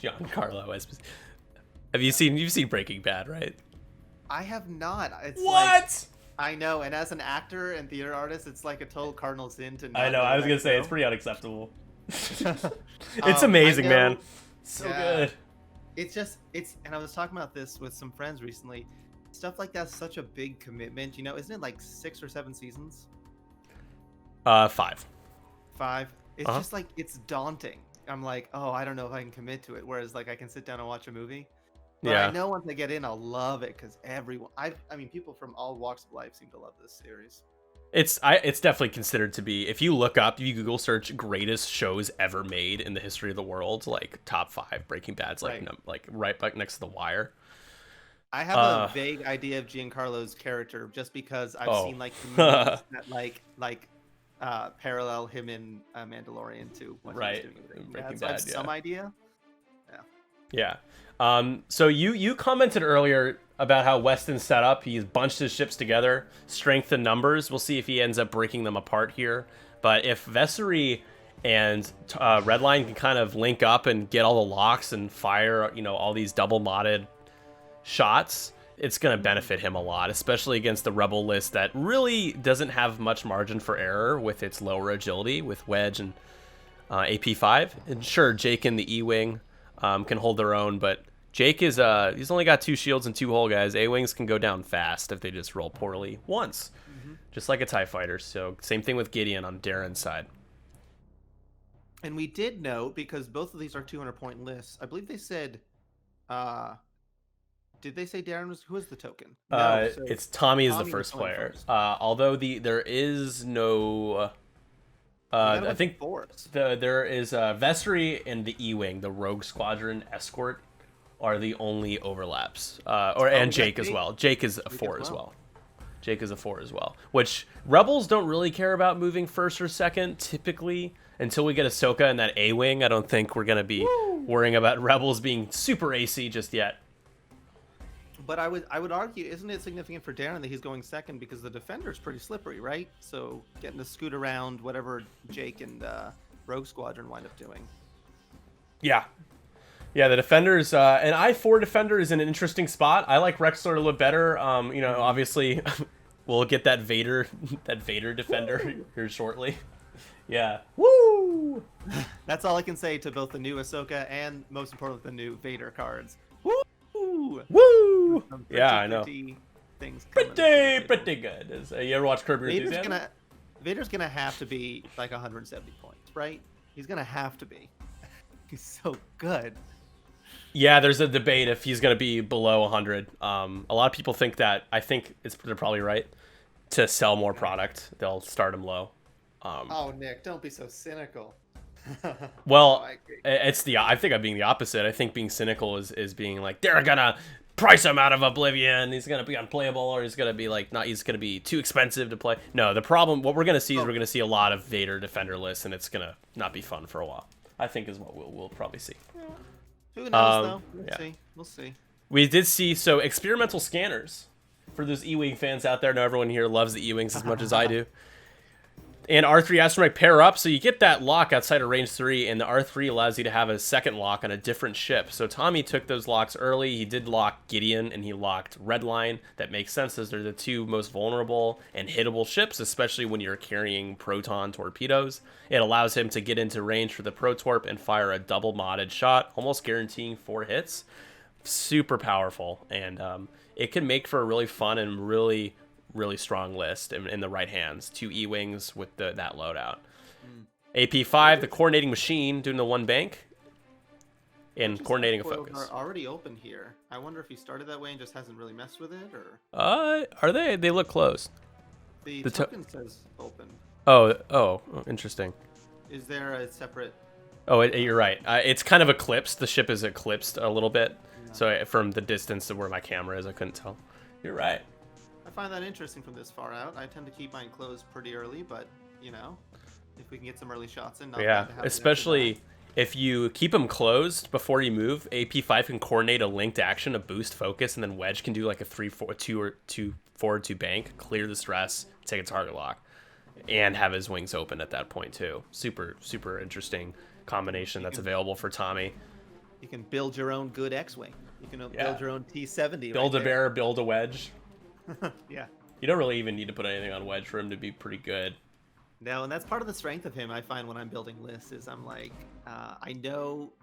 Giancarlo Esposito. You've seen Breaking Bad, right? I have not. It's like What? I know, and as an actor and theater artist, it's like a total cardinal sin to I not know. know I was that gonna say it's show. pretty unacceptable. It's I amazing, man. know. So Yeah, good. and I was talking about this with some friends recently. Stuff like that's such a big commitment. Isn't it like 6 or 7 seasons? 5. 5. It's Uh-huh. just like it's daunting. I'm like, oh, I don't know if I can commit to it. Whereas like I can sit down and watch a movie. But I Yeah. know once I get in, I'll love it because everyone. I mean, people from all walks of life seem to love this series. It's definitely considered to be, if you look up, if you Google search greatest shows ever made in the history of the world, like top 5, Breaking Bad's like Right. like right back next to The Wire. I have a Uh vague idea of Giancarlo's character just because I've oh. seen like the memes that parallel him in Mandalorian to what he was Right. doing in Breaking Breaking Bad. So I have Bad, some idea. Yeah. yeah. So you commented earlier about how Weston set up. He's bunched his ships together, strength in numbers. We'll see if he ends up breaking them apart here. But if Vessery and Redline can kind of link up and get all the locks and fire, all these double modded shots, it's going to benefit him a lot, especially against the Rebel list that really doesn't have much margin for error with its lower agility with Wedge and AP5. And sure, Jake and the E-Wing can hold their own, but Jake he's only got 2 shields and 2 hull guys. A-Wings can go down fast if they just roll poorly once, just like a TIE fighter. So same thing with Gideon on Darren's side. And we did note because both of these are 200-point lists. I believe they said, did they say Darren was who was the token? No, so It's Tommy is the Tommy was first going player. first. Although there is no. I think there is Vessery and the E-Wing, the Rogue Squadron escort, are the only overlaps. And Jake as well. Jake is a 4 as well. Jake is a 4 as well. Which Rebels don't really care about moving first or second typically until we get Ahsoka and that A-Wing. I don't think we're gonna be worrying about Rebels being super AC just yet. But I would argue, isn't it significant for Darren that he's going second because the defender's pretty slippery, right? So getting to scoot around whatever Jake and Rogue Squadron wind up doing. Yeah. Yeah, the defenders, an I-4 defender is an interesting spot. I like Rex Lord a little better. Obviously, we'll get that Vader defender here shortly. Yeah. Woo! That's all I can say to both the new Ahsoka and, most importantly, the new Vader cards. Woo! Woo! Some Yeah, I know. Things Pretty good. You ever watch Curb Your Enthusiasm? Vader's gonna have to be like 170 points, right? He's gonna have to be. He's so good. Yeah, there's a debate if he's going to be below 100. A lot of people think that. I think they're probably right. To sell more product, they'll start him low. Oh, Nick, don't be so cynical. Well, I think I'm being the opposite. I think being cynical is being like, they're gonna price him out of Oblivion. He's gonna be unplayable, or he's gonna be like he's gonna be too expensive to play. No, the problem, what we're gonna see is we're gonna see a lot of Vader defender lists, and it's gonna not be fun for a while. I think is what we'll probably see. Who knows though? We'll see. We did see experimental scanners for those E-Wing fans out there. Now everyone here loves the E-Wings as much as I do. And R3 Astromech pair up, so you get that lock outside of range 3, and the R3 allows you to have a second lock on a different ship. So Tommy took those locks early. He did lock Gideon, and he locked Redline. That makes sense, as they're the 2 most vulnerable and hittable ships, especially when you're carrying proton torpedoes. It allows him to get into range for the Protorp and fire a double modded shot, almost guaranteeing 4 hits. Super powerful, and it can make for a really fun and really strong list in the right hands. 2 E-Wings with that loadout. AP5, the coordinating machine, doing the 1 bank and coordinating a focus. Are already open here. I wonder if he started that way and just hasn't really messed with it, or are they? They look closed. The token says open. Oh, interesting. Is there a separate? Oh, you're right. It's kind of eclipsed. The ship is eclipsed a little bit. Yeah. So from the distance to where my camera is, I couldn't tell. You're right. I find that interesting from this far out. I tend to keep mine closed pretty early, but if we can get some early shots in, especially if you keep them closed before you move, AP5 can coordinate a linked action to boost focus, and then Wedge can do like a 3-4-2 or 2 forward 2 bank, clear the stress, take a target lock, and have his wings open at that point too. Super interesting combination that's available for Tommy. You can build your own good X-wing. You can Yeah. build your own T-70. Build right a bear, build a wedge. there. Yeah. You don't really even need to put anything on wedge for him to be pretty good. No, and that's part of the strength of him. I find when I'm building lists is I'm like, I know,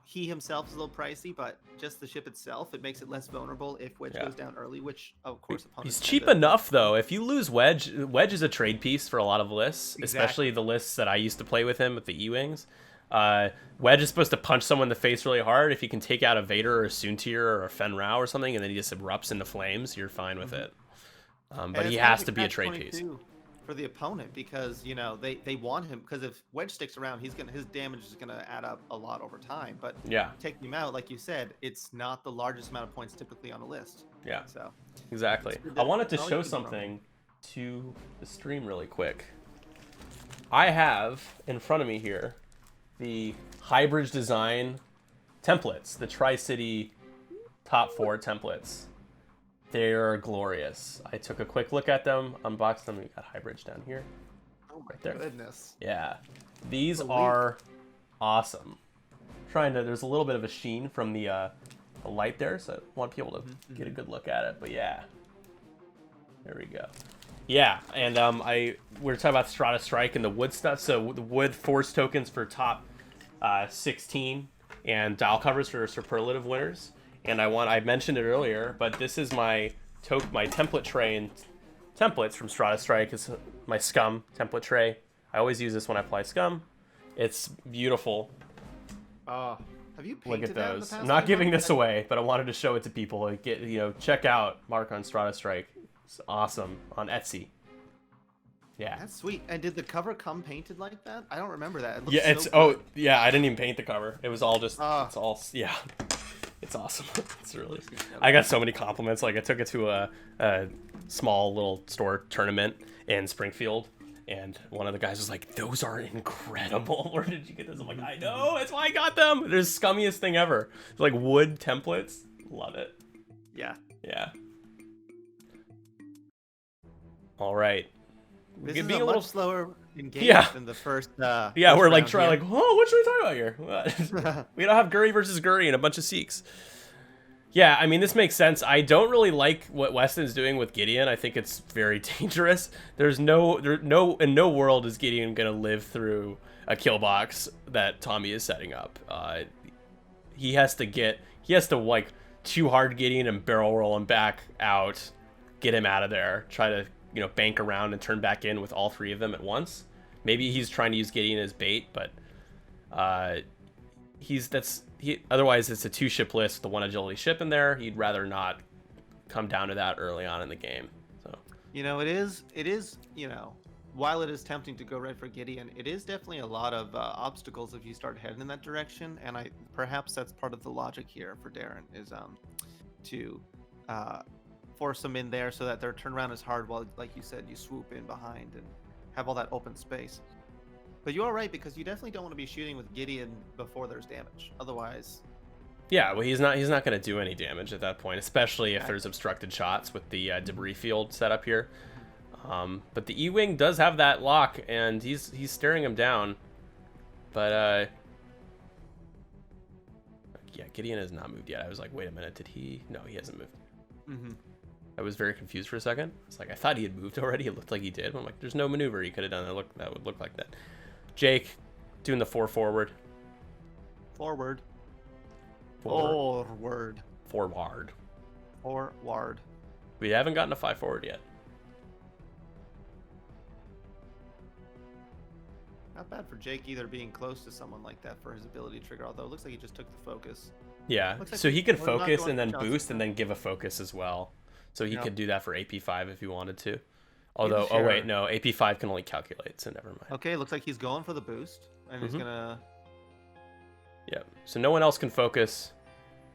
he himself is a little pricey, but just the ship itself, it makes it less vulnerable if Wedge goes down early, which of course opponents. He's cheap enough though. If you lose Wedge, Wedge is a trade piece for a lot of lists, especially the lists that I used to play with him with the E-Wings. Wedge is supposed to punch someone in the face really hard. If you can take out a Vader or a Soontir or a Fen Rao or something, and then he just erupts into flames, you're fine with it. But he has to be a trade piece for the opponent because they want him, because if Wedge sticks around, his damage is gonna add up a lot over time. But taking him out, like you said, it's not the largest amount of points typically on a list. Yeah. So exactly. I wanted to show something to the stream really quick. I have in front of me here the Highbridge design templates, the Tri-City top 4 templates. They're glorious. I took a quick look at them, unboxed them. We got Highbridge down here. Oh my there. goodness. Yeah. These are awesome. There's a little bit of a sheen from the light there, so I want people to get a good look at it. But yeah. There we go. Yeah, and we're talking about Strata Strike and the wood stuff. So the wood force tokens for top 16 and dial covers for superlative winners. And I mentioned it earlier, but this is my template tray and templates from Strata Strike. It's my Scum template tray. I always use this when I play Scum. It's beautiful. Have you painted Look at that in the those. past I'm not few giving months? this away, but I wanted to show it to people. Like, check out Mark on Strata Strike. It's awesome on Etsy. Yeah. That's sweet. And did the cover come painted like that? I don't remember that. It looks Yeah, so good. yeah, I didn't even paint the cover. It was all just yeah. It's awesome. It's really. I got so many compliments. Like I took it to a small little store tournament in Springfield, and one of the guys was like, "Those are incredible. Where did you get those?" I'm like, "I know. That's why I got them. They're the scummiest thing ever. Like wood templates. Love it." Yeah. Yeah. All right. This Being is a a little much slower engagement Yeah. than the first. Yeah, first we're like round trying here. like, oh, what should we talk about here? What? We don't have Guri versus Guri and a bunch of Sikhs. Yeah, I mean, this makes sense. I don't really like what Weston's doing with Gideon. I think it's very dangerous. In no world is Gideon gonna live through a kill box that Tommy is setting up. He has to like too hard Gideon and barrel roll him back out, get him out of there, try to bank around and turn back in with all 3 of them at once. Maybe he's trying to use Gideon as bait, but otherwise it's a 2-ship list with the 1 agility ship in there. He'd rather not come down to that early on in the game. So it is while it is tempting to go right for Gideon, it is definitely a lot of obstacles if you start heading in that direction, and perhaps that's part of the logic here for Darren is to force them in there so that their turnaround is hard while, like you said, you swoop in behind and have all that open space. But you are right, because you definitely don't want to be shooting with Gideon before there's damage. Otherwise, yeah, well, he's not going to do any damage at that point, especially if there's obstructed shots with the debris field set up here. But the E-Wing does have that lock, and he's staring him down. But yeah, Gideon has not moved yet. I was like, wait a minute, did he? No, he hasn't moved. mm-hmm. I was very confused for a second. It's like I thought he had moved already. It looked like he did. I'm like, there's no maneuver he could have done that would look like that. Jake doing the 4 forward. Forward. We haven't gotten a 5 forward yet. Not bad for Jake either, being close to someone like that for his ability to trigger, although it looks like he just took the focus. Yeah, Looks like so he could we're not focus going and then for shots boost and now. then give a focus as well. So he Yeah. could do that for AP5 if he wanted to. Although, Sure. oh wait, no, AP5 can only calculate, so never mind. Okay, looks like he's going for the boost, and he's gonna. Yep. So no one else can focus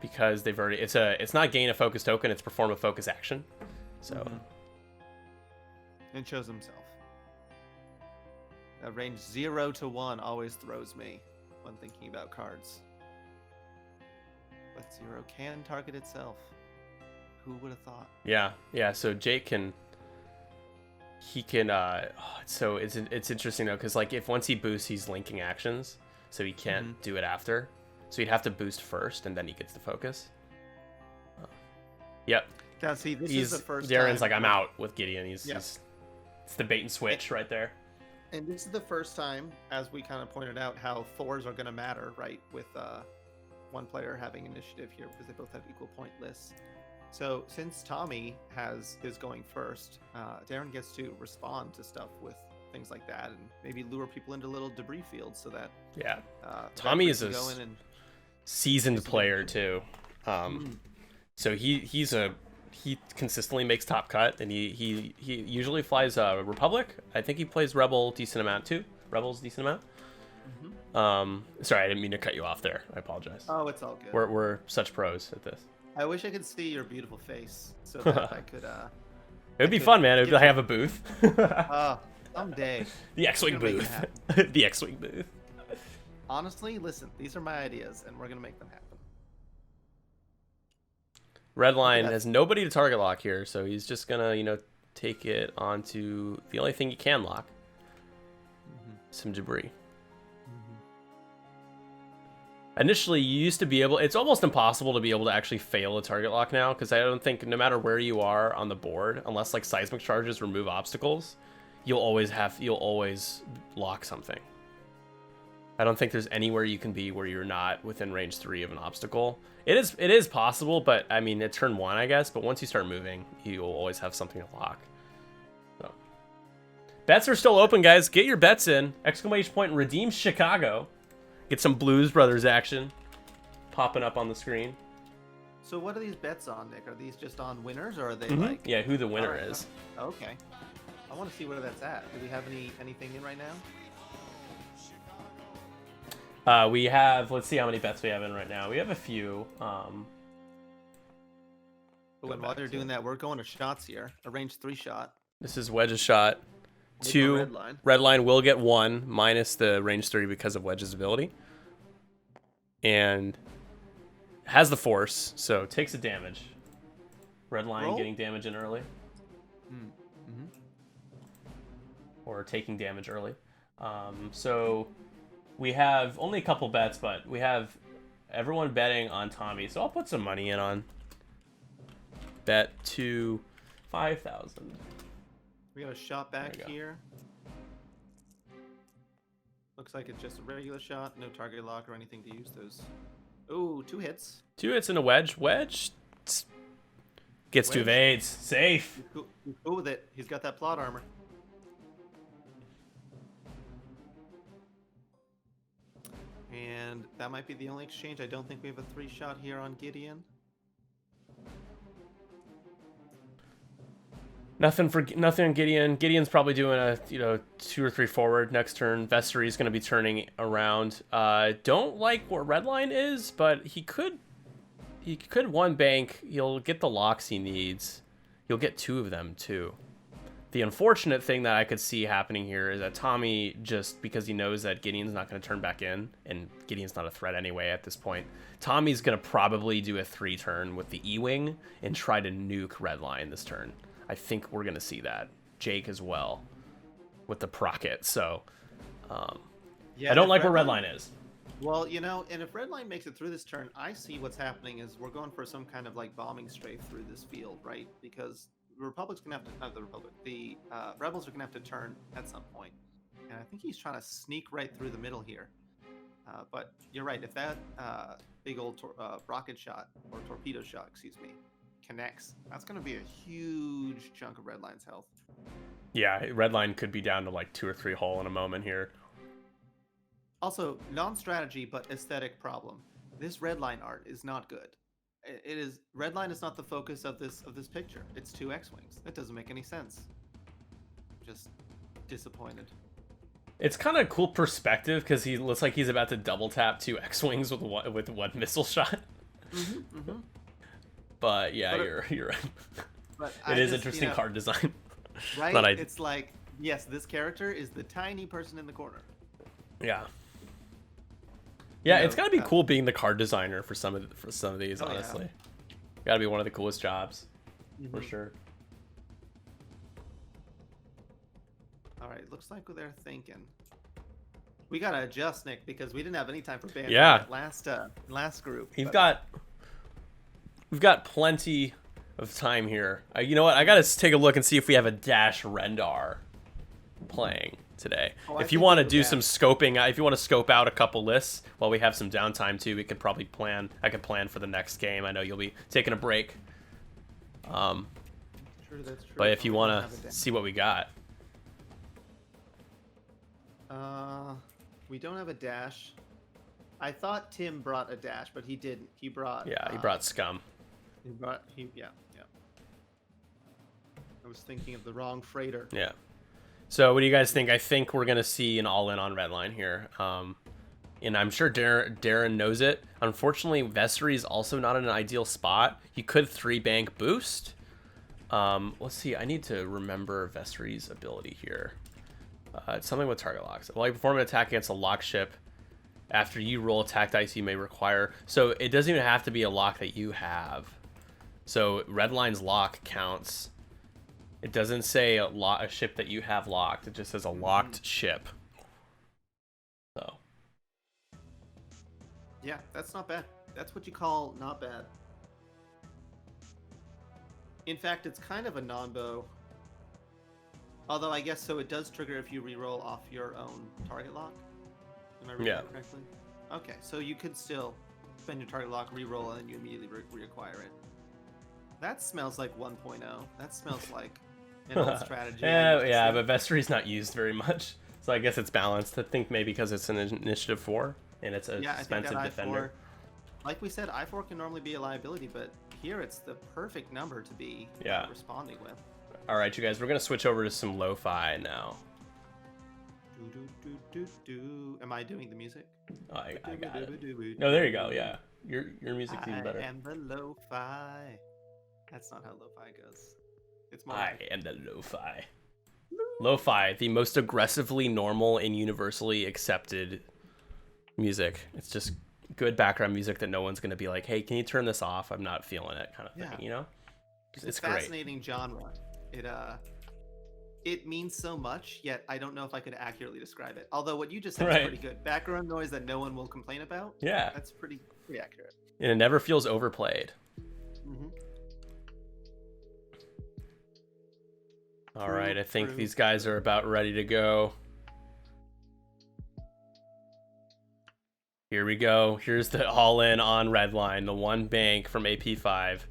because they've already. It's not gain a focus token. It's perform a focus action. So. And shows himself. That range 0 to 1 always throws me when thinking about cards. But 0 can target itself. Who would have thought? Yeah. So Jake can. He can. So it's interesting though, because like if once he boosts, he's linking actions, so he can't do it after. So he'd have to boost first, and then he gets the focus. Yep. Now, see, this is the first Darren's time like, I'm out with Gideon. He's Yeah. it's the bait and switch right there. And this is the first time, as we kind of pointed out, how Thors are going to matter, right? With one player having initiative here because they both have equal point lists. So since Tommy is going first, Darren gets to respond to stuff with things like that, and maybe lure people into little debris fields so that Tommy is veterans a can go in and seasoned player too. So he consistently makes top cut, and he usually flies Republic. I think he plays Rebel decent amount too. Rebel's decent amount. Sorry, I didn't mean to cut you off there. I apologize. Oh, it's all good. We're such pros at this. I wish I could see your beautiful face so that I could. It would be fun, man. It would have a booth. Someday. The X-wing booth. The X-wing booth. Honestly, listen, these are my ideas, and we're gonna make them happen. Redline has nobody to target lock here, so he's just gonna, take it onto the only thing he can lock. Some debris. Initially, you used to be able... It's almost impossible to be able to actually fail a target lock now, because I don't think, no matter where you are on the board, unless like seismic charges remove obstacles, you'll always lock something. I don't think there's anywhere you can be where you're not within range 3 of an obstacle. It is possible, but I mean, at turn 1, I guess. But once you start moving, you'll always have something to lock. So, bets are still open, guys. Get your bets in! Exclamation point! Redeem Chicago. Get some Blues Brothers action popping up on the screen. So what are these bets on, Nick? Are these just on winners, or are they Yeah, who the winner is. Okay. I want to see where that's at. Do we have anything in right now? We have, let's see how many bets we have in right now. We have a few. While they're doing that, we're going to shots here. A range 3 shot. This is Wedge's shot. We'll 2. Redline. Redline will get 1 minus the range 3 because of Wedge's ability. And has the force, so takes a damage. Redline getting damage in early. Or taking damage early. So we have only a couple bets, but we have everyone betting on Tommy. So I'll put some money in on bet to 5,000. We got a shot back here. Looks like it's just a regular shot. No target lock or anything to use those. Ooh, 2 hits. 2 hits and a wedge. Wedge gets 2 evades. Safe. He's cool with it. He's got that plot armor. And that might be the only exchange. I don't think we have a 3 shot here on Gideon. Nothing on Gideon. Gideon's probably doing a 2 or 3 forward next turn. Vestry's going to be turning around. Don't like where Redline is, but he could 1 bank. He'll get the locks he needs. He'll get 2 of them too. The unfortunate thing that I could see happening here is that Tommy, just because he knows that Gideon's not going to turn back in, and Gideon's not a threat anyway at this point, Tommy's going to probably do a 3 turn with the E-Wing and try to nuke Redline this turn. I think we're going to see that. Jake as well with the Procket. So I don't like where Redline is. Well, and if Redline makes it through this turn, I see what's happening is we're going for some kind of like bombing strafe through this field, right? Because the Republic's going to have to, not the Republic, the Rebels are going to have to turn at some point. And I think he's trying to sneak right through the middle here. But you're right. If that big old rocket shot, or torpedo shot, excuse me, connects, that's going to be a huge chunk of Redline's health. Yeah, Redline could be down to like 2 or 3 hull in a moment here. Also, non-strategy but aesthetic problem. This Redline art is not good. It is Redline is not the focus of this picture. It's 2 X-wings. That doesn't make any sense. Just disappointed. It's kind of cool perspective because he looks like he's about to double tap 2 X-wings with one missile shot. But yeah, you're right. But it is interesting card design. Right? It's like, yes, this character is the tiny person in the corner. Yeah. Yeah, it's gotta be cool being the card designer for some of these, honestly. Yeah. Gotta be one of the coolest jobs, for sure. All right, looks like they're thinking. We gotta adjust, Nick, because we didn't have any time for banter Yeah. in that last group. We've but- got plenty of time here. You know what? I gotta take a look and see if we have a Dash Rendar playing today. Oh, I If you think want to we do do some Dash. scoping, if you want to scope out a couple lists while we have some downtime too, we could probably plan. I could plan for the next game. I know you'll be taking a break. True, that's true. But if you We don't want have a to dash. see what we got, We don't have a dash. I thought Tim brought a dash, but he didn't. He brought. yeah, he brought Scum. Yeah. I was thinking of the wrong freighter. Yeah. So what do you guys think? I think we're gonna see an all-in on Redline here, and I'm sure Darren knows it. Unfortunately, Vessery is also not in an ideal spot. He could 3-bank boost. Let's see. I need to remember Vessery's ability here. It's something with target locks. While you perform an attack against a lock ship, after you roll attack dice, you may require. So it doesn't even have to be a lock that you have. So Redline's lock counts. It doesn't say a ship that you have locked. It just says a locked ship. So. Yeah, that's not bad. That's what you call not bad. In fact, it's kind of a non-bow. Although I guess so it does trigger if you re-roll off your own target lock. Am I reading that correctly? Okay, so you could still spend your target lock, re-roll, and then you immediately reacquire it. That smells like 1.0. That smells like an old strategy. Yeah, but Vessery's not used very much. So I guess it's balanced. I think maybe because it's an initiative 4 and it's an expensive defender. Like we said, I4 can normally be a liability, but here it's the perfect number to be responding with. All right, you guys, we're going to switch over to some lo-fi now. Am I doing the music? Oh, I got it. No, there you go. Yeah, your music's even better. I am the lo-fi. That's not how lo-fi goes. It's more. I am the lo-fi. Lo-fi, the most aggressively normal and universally accepted music. It's just good background music that no one's going to be like, hey, can you turn this off? I'm not feeling it, kind of thing, you know? It's a fascinating genre. It means so much, yet I don't know if I could accurately describe it. Although what you just said is pretty good. Background noise that no one will complain about. Yeah. That's pretty accurate. And it never feels overplayed. Mm-hmm. All right, I think these guys are about ready to go. Here we go. Here's the all-in on Redline. The 1 bank from AP5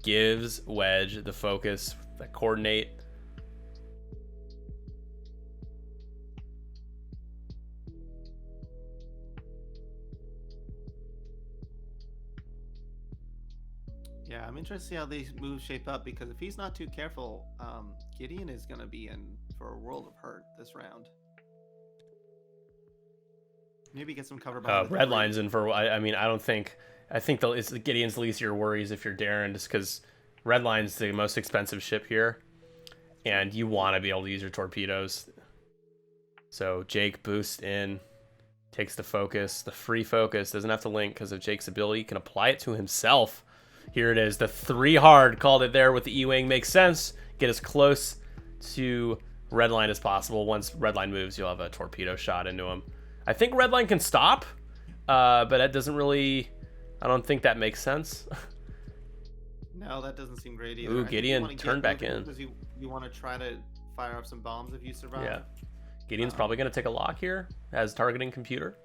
gives Wedge the focus, the coordinate. Yeah, I'm interested to see how these moves shape up, because if he's not too careful, Gideon is going to be in for a world of hurt this round. Maybe get some cover behind the Redline's in for. I mean, I think it's Gideon's least of your worries if you're Darren, just because Redline's the most expensive ship here, and you want to be able to use your torpedoes. So Jake boosts in, takes the focus, the free focus, doesn't have to link because of Jake's ability, he can apply it to himself. Here it is, the 3 hard, called it there with the E-Wing, makes sense. Get as close to Redline as possible. Once Redline moves, you'll have a torpedo shot into him. I think Redline can stop, but that doesn't really, I don't think that makes sense. No, that doesn't seem great either. Ooh, Gideon turned back in. Because you want to try to fire off some bombs if you survive. Yeah. Gideon's probably going to take a lock here as targeting computer.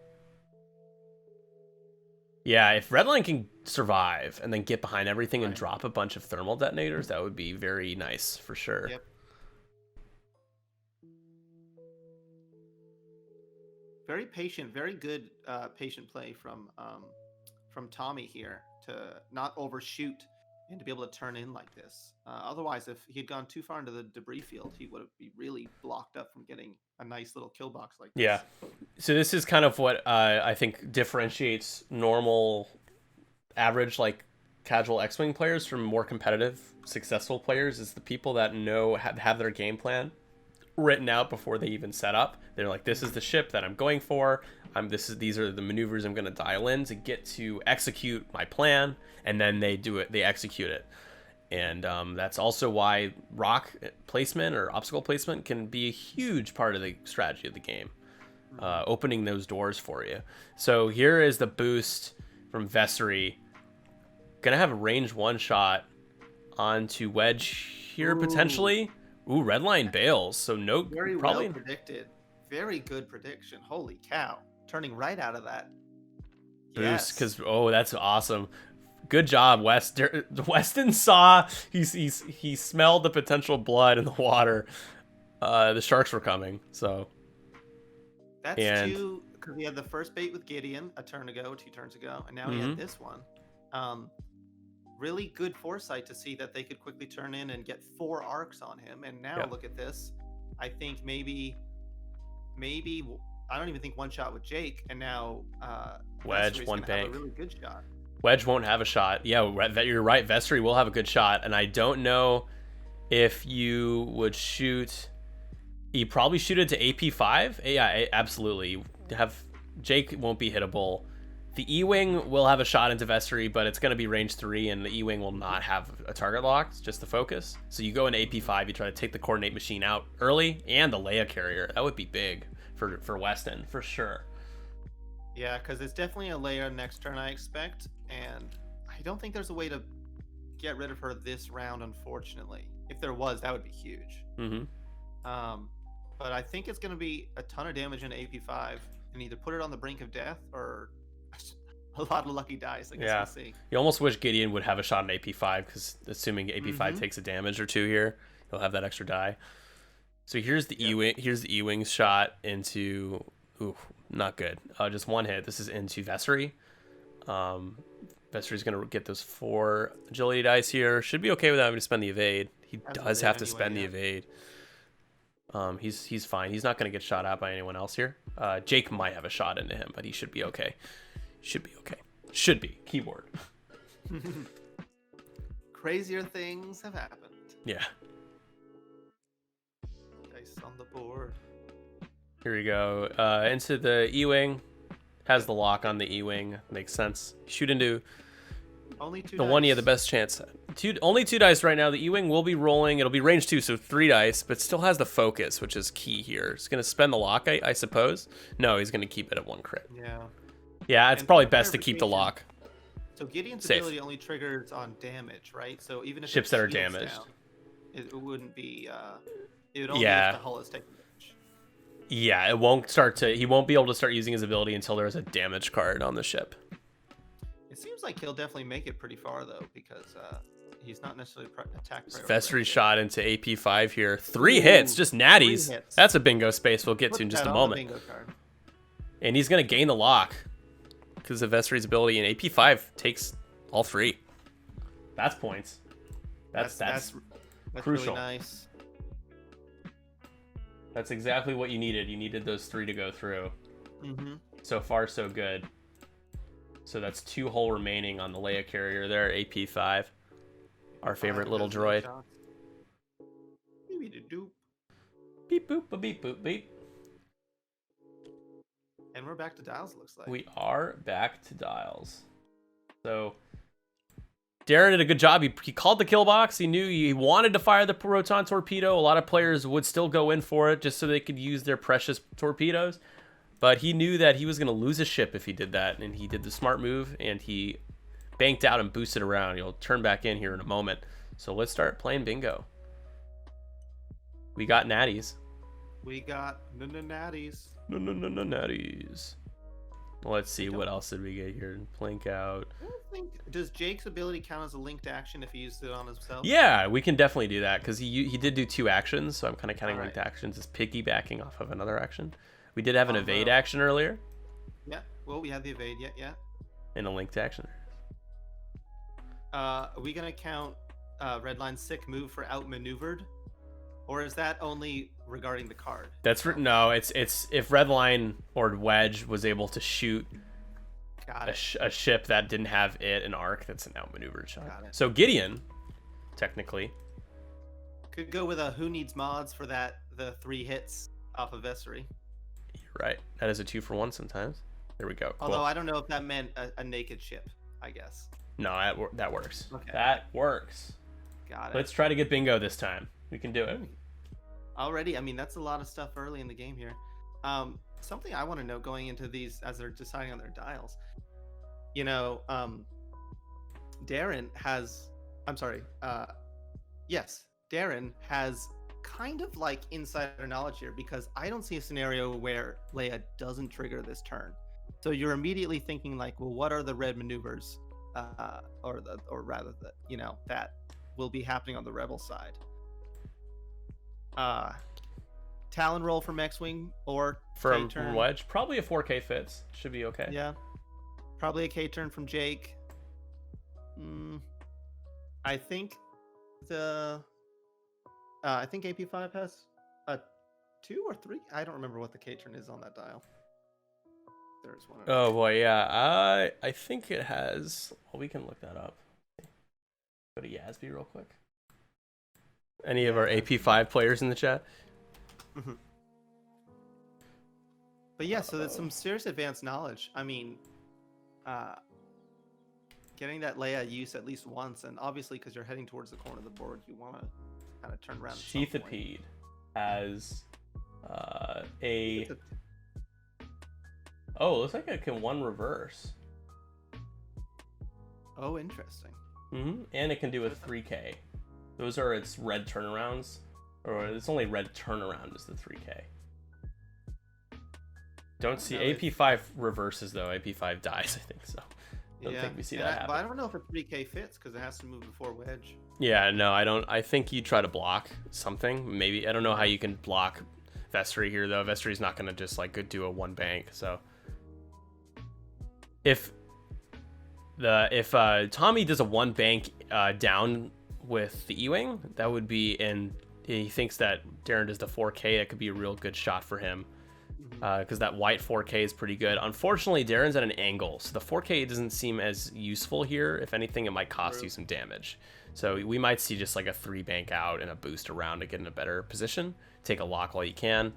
Yeah, if Redline can survive and then get behind everything and drop a bunch of thermal detonators, that would be very nice for sure. Yep. Very patient, very good patient play from Tommy here to not overshoot and to be able to turn in like this. Otherwise, if he had gone too far into the debris field, he would have been really blocked up from getting a nice little kill box like this. Yeah. So this is kind of what I think differentiates normal, average, like casual X-Wing players from more competitive, successful players, is the people that have their game plan written out before they even set up. They're like, this is the ship that I'm going for. These are the maneuvers I'm going to dial in to get to execute my plan, and then they do it. They execute it, and that's also why rock placement or obstacle placement can be a huge part of the strategy of the game. opening those doors for you. So here is the boost from Vessery. Gonna have a range 1 shot onto Wedge here potentially. Ooh, Redline bails. So no, Very probably well predicted. Very good prediction. Holy cow! Turning right out of that. boost Yes. because that's awesome. Good job, Weston saw he smelled the potential blood in the water. The sharks were coming, so That's and 2 because we had the first bait with Gideon a turn ago, 2 turns ago, and now we had this one. Really good foresight to see that they could quickly turn in and get 4 arcs on him. And now look at this. I think maybe I don't even think 1 shot with Jake, and now Wedge Vessery's 1 gonna have bank. a really good shot. Wedge won't have a shot. Yeah, you're right. Vessery will have a good shot, and I don't know if you would shoot. You probably shoot it to AP5. Yeah, absolutely. Jake won't be hittable. The E-Wing will have a shot into Vessery, but it's going to be range 3, and the E-Wing will not have a target lock. It's just the focus. So you go into AP5, you try to take the coordinate machine out early, and the Leia carrier. That would be big for Weston, for sure. Yeah, because it's definitely a Leia next turn, I expect, and I don't think there's a way to get rid of her this round, unfortunately. If there was, that would be huge. But I think it's going to be a ton of damage into AP5, and either put it on the brink of death or a lot of lucky dice. I guess we'll see. You almost wish Gideon would have a shot in AP5 because assuming AP5 takes a damage or 2 here, he'll have that extra die. So here's the E-Wing. Here's the E-Wing's shot into. Ooh, not good. Just 1 hit. This is into Vessery. Vessery's gonna get those 4 agility dice here. Should be okay with having to spend the evade. He does have to spend the evade. He's fine. He's not gonna get shot out by anyone else here. Jake might have a shot into him, but he should be okay. Should be okay. Should be. Keyboard. Crazier things have happened. Yeah. Dice on the board. Here we go. Into the E-Wing. Has the lock on the E-Wing. Makes sense. Shoot into only 2 the dice. one you have the best chance. Only 2 dice right now. The E-Wing will be rolling. It'll be range 2, so 3 dice, but still has the focus, which is key here. He's going to spend the lock, I suppose. No, he's going to keep it at 1 crit. Yeah. Yeah, it's probably best to keep the lock. So Gideon's Safe. ability only triggers on damage, right? So even if Ships it that are shields damaged. down, it wouldn't be. It would only if the hull is taking damage. Yeah, it won't start to. He won't be able to start using his ability until there's a damage card on the ship. It seems like he'll definitely make it pretty far though, because he's not necessarily attack. Vessery shot into AP5 here. 3 hits, just natties. 3 hits. That's a bingo space we'll get Put to in just that a on the moment. bingo card. And he's going to gain the lock because of Vessery's ability, and AP5 takes all 3. That's points. That's crucial. Really nice. That's exactly what you needed. You needed those 3 to go through. So far, so good. So that's 2 hull remaining on the Leia carrier there, AP5. Our favorite little droid. Beep boop, beep boop, beep. And we're back to dials, looks like. We are back to dials. So Darren did a good job. He called the kill box. He knew he wanted to fire the proton torpedo. A lot of players would still go in for it just so they could use their precious torpedoes. But he knew that he was going to lose a ship if he did that. And he did the smart move, and he banked out and boosted around. He'll turn back in here in a moment. So let's start playing bingo. We got natties. We got natties. Natties. Let's see, what else did we get here? Plink out. Does Jake's ability count as a linked action if he used it on himself? Yeah, we can definitely do that because he did do 2 actions, so I'm kind of counting All linked right. actions as piggybacking off of another action. We did have an evade action earlier Yeah. Well, we had the evade. Yeah. and a linked action. Are we gonna count Redline's sick move for outmaneuvered, or is that only regarding the card? That's no. It's if Redline or Wedge was able to shoot Got it. a ship that didn't have an arc, that's an outmaneuvered shot. Got it. So Gideon, technically, Could go with a who needs mods for that, the 3 hits off of Vessery. you're right. That is a 2-for-1 sometimes. There we go. Cool. Although I don't know if that meant a naked ship, I guess. No, that works. Okay. That works. Got it. Let's try to get bingo this time. We can do it. Already, I mean, that's a lot of stuff early in the game here. Something I want to know going into these as they're deciding on their dials. You know, Darren has. I'm sorry. Yes, Darren has kind of like insider knowledge here because I don't see a scenario where Leia doesn't trigger this turn. So you're immediately thinking like, well, what are the red maneuvers, or rather the that will be happening on the rebel side? Talon roll from X-wing or From K-turn. Wedge, probably a 4K fits. Should be okay. Yeah, probably a K-turn from Jake. I think I think AP5 has a 2 or 3. I don't remember what the K-turn is on that dial. There's one. Oh boy, yeah. I think it has. Well, we can look that up. Go to Yasby real quick. Any of our AP5 players in the chat? Mm-hmm. But yeah, so that's some serious advanced knowledge. I mean, getting that Leia use at least once, and obviously because you're heading towards the corner of the board, you want to kind of turn around. Sheathipede has a. Oh, it looks like it can one reverse. Oh, interesting. And it can do a 3K. Those are its red turnarounds, or it's only red turnaround is the 3K. Don't see AP5 reverses though. AP5 dies, I think so. Don't think we see that happen. But I don't know if a 3K fits because it has to move before Wedge. Yeah, no, I don't. I think you try to block something. Maybe I don't know how you can block Vestry here though. Vestry's not gonna just like do a one bank. So if Tommy does a one bank down with the E-wing, that would be, and he thinks that Darren does the 4K, that could be a real good shot for him. Because that white 4K is pretty good. Unfortunately, Darren's at an angle, so the 4K doesn't seem as useful here. If anything, it might cost you some damage. So we might see just like a 3 bank out and a boost around to get in a better position. Take a lock while you can,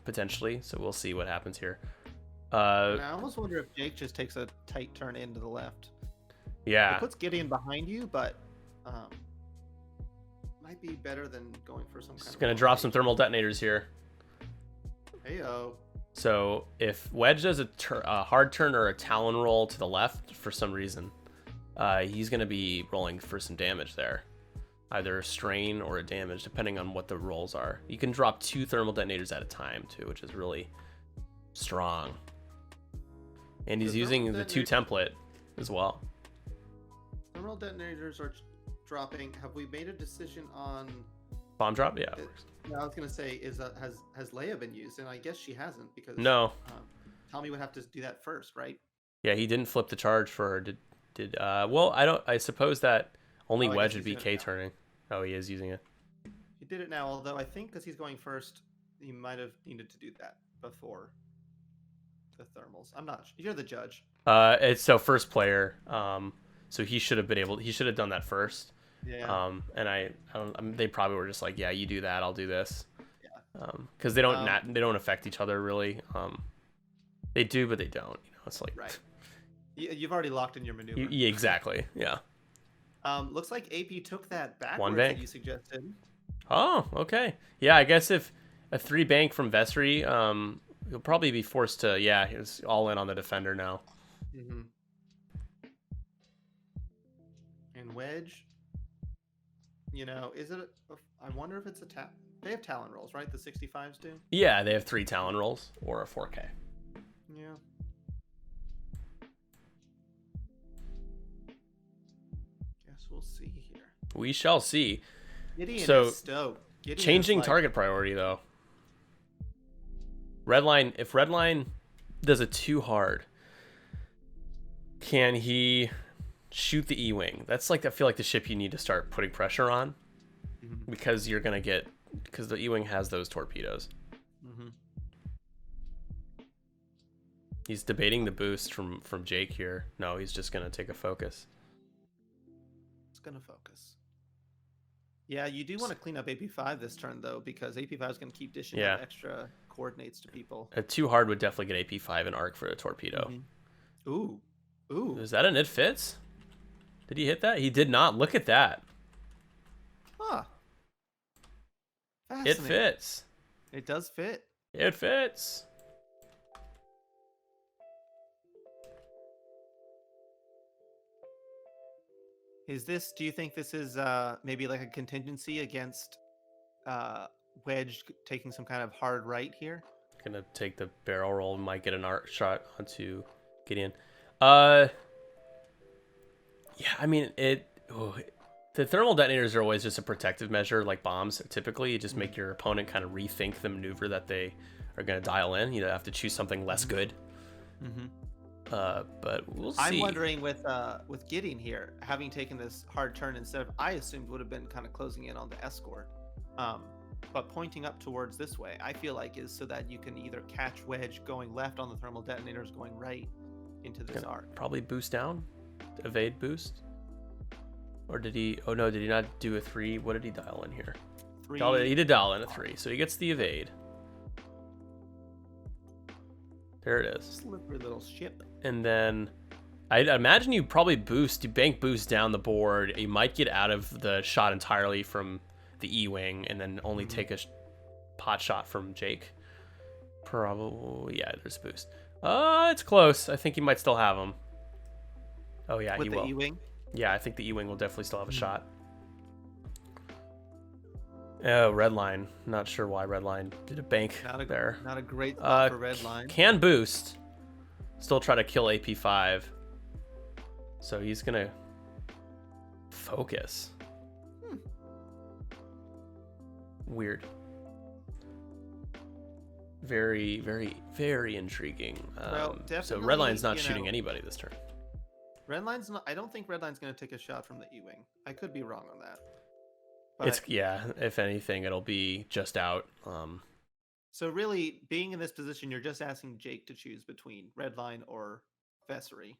potentially. So we'll see what happens here. I almost wonder if Jake just takes a tight turn into the left. Yeah. It puts Gideon behind you, but might be better than going for some kind of... It's going to drop some thermal detonators here. Heyo. So if Wedge does a hard turn or a Talon roll to the left for some reason, he's going to be rolling for some damage there. Either a strain or a damage, depending on what the rolls are. You can drop 2 thermal detonators at a time, too, which is really strong. And he's using the 2 template as well. Thermal detonators are dropping. Have we made a decision on... Bomb drop? Yeah. I was going to say, has Leia been used? And I guess she hasn't, because... No. Tommy would have to do that first, right? Yeah, he didn't flip the charge for her. Well, I suppose that only Wedge would be K-turning. Oh, he is using it. He did it now, although I think because he's going first, he might have needed to do that before the thermals. I'm not sure. You're the judge. It's so first player. So he should have been able. He should have done that first. Yeah. And they probably were just like, yeah, you do that, I'll do this. Yeah. Because they don't affect each other really. They do, but they don't. It's like right. You've already locked in your maneuver. Yeah, exactly. Yeah. Looks like AP took that backwards one bank that you suggested. Oh, okay. Yeah, I guess if a 3 bank from Vestry, he'll probably be forced to. Yeah, he's all in on the defender now. Mm-hmm. And Wedge, is it? I wonder if it's a tap. They have Talon rolls, right? The 65s do. Yeah, they have 3 Talon rolls or a 4K. Yeah. Guess we'll see here. We shall see. Gideon So, is stoked. Gideon changing is target priority though. Redline, if Redline does it too hard, can he shoot the E-wing? That's like, I feel like the ship you need to start putting pressure on, because the E-wing has those torpedoes. Mm-hmm. He's debating the boost from Jake here. No, he's just gonna take a focus. It's gonna focus. Yeah, you do want to clean up AP5 this turn though, because AP5 is gonna keep dishing out extra coordinates to people. Too hard would definitely get AP5 and arc for a torpedo. Mm-hmm. Ooh. Is that an it fits? Did he hit that? He did not. Look at that. Huh. It fits. It does fit. It fits. Do you think this is maybe like a contingency against Wedge taking some kind of hard right here? Gonna take the barrel roll. Might get an art shot onto Gideon. Yeah, I mean the thermal detonators are always just a protective measure, like bombs. Typically, you just make your opponent kind of rethink the maneuver that they are gonna dial in. You have to choose something less good. But we'll see. I'm wondering with Gideon here, having taken this hard turn instead of, I assumed would have been kind of closing in on the escort, but pointing up towards this way, I feel like is so that you can either catch Wedge going left on the thermal detonators, going right into this arc. Probably boost down, evade boost, or did he? Oh no, did he not do a 3? What did he dial in here? 3. He did dial in a 3, so he gets the evade. There it is. Slippery little ship. And then I imagine you probably bank boost down the board. You might get out of the shot entirely from the E-Wing and then only take a pot shot from Jake. Probably, yeah, there's a boost. It's close. I think you might still have him. Oh, yeah, With he the will. E-Wing? Yeah, I think the E-Wing will definitely still have a shot. Oh, Redline. Not sure why Redline did a bank there. Not a great spot for Redline. Can boost. Still try to kill AP5. So he's going to focus. Weird. Very, very, very intriguing. Well, so definitely, Redline's not shooting anybody this turn. Redline's not. I don't think Redline's going to take a shot from the E-Wing. I could be wrong on that. But, If anything, it'll be just out. So really, being in this position, you're just asking Jake to choose between Redline or Vessery.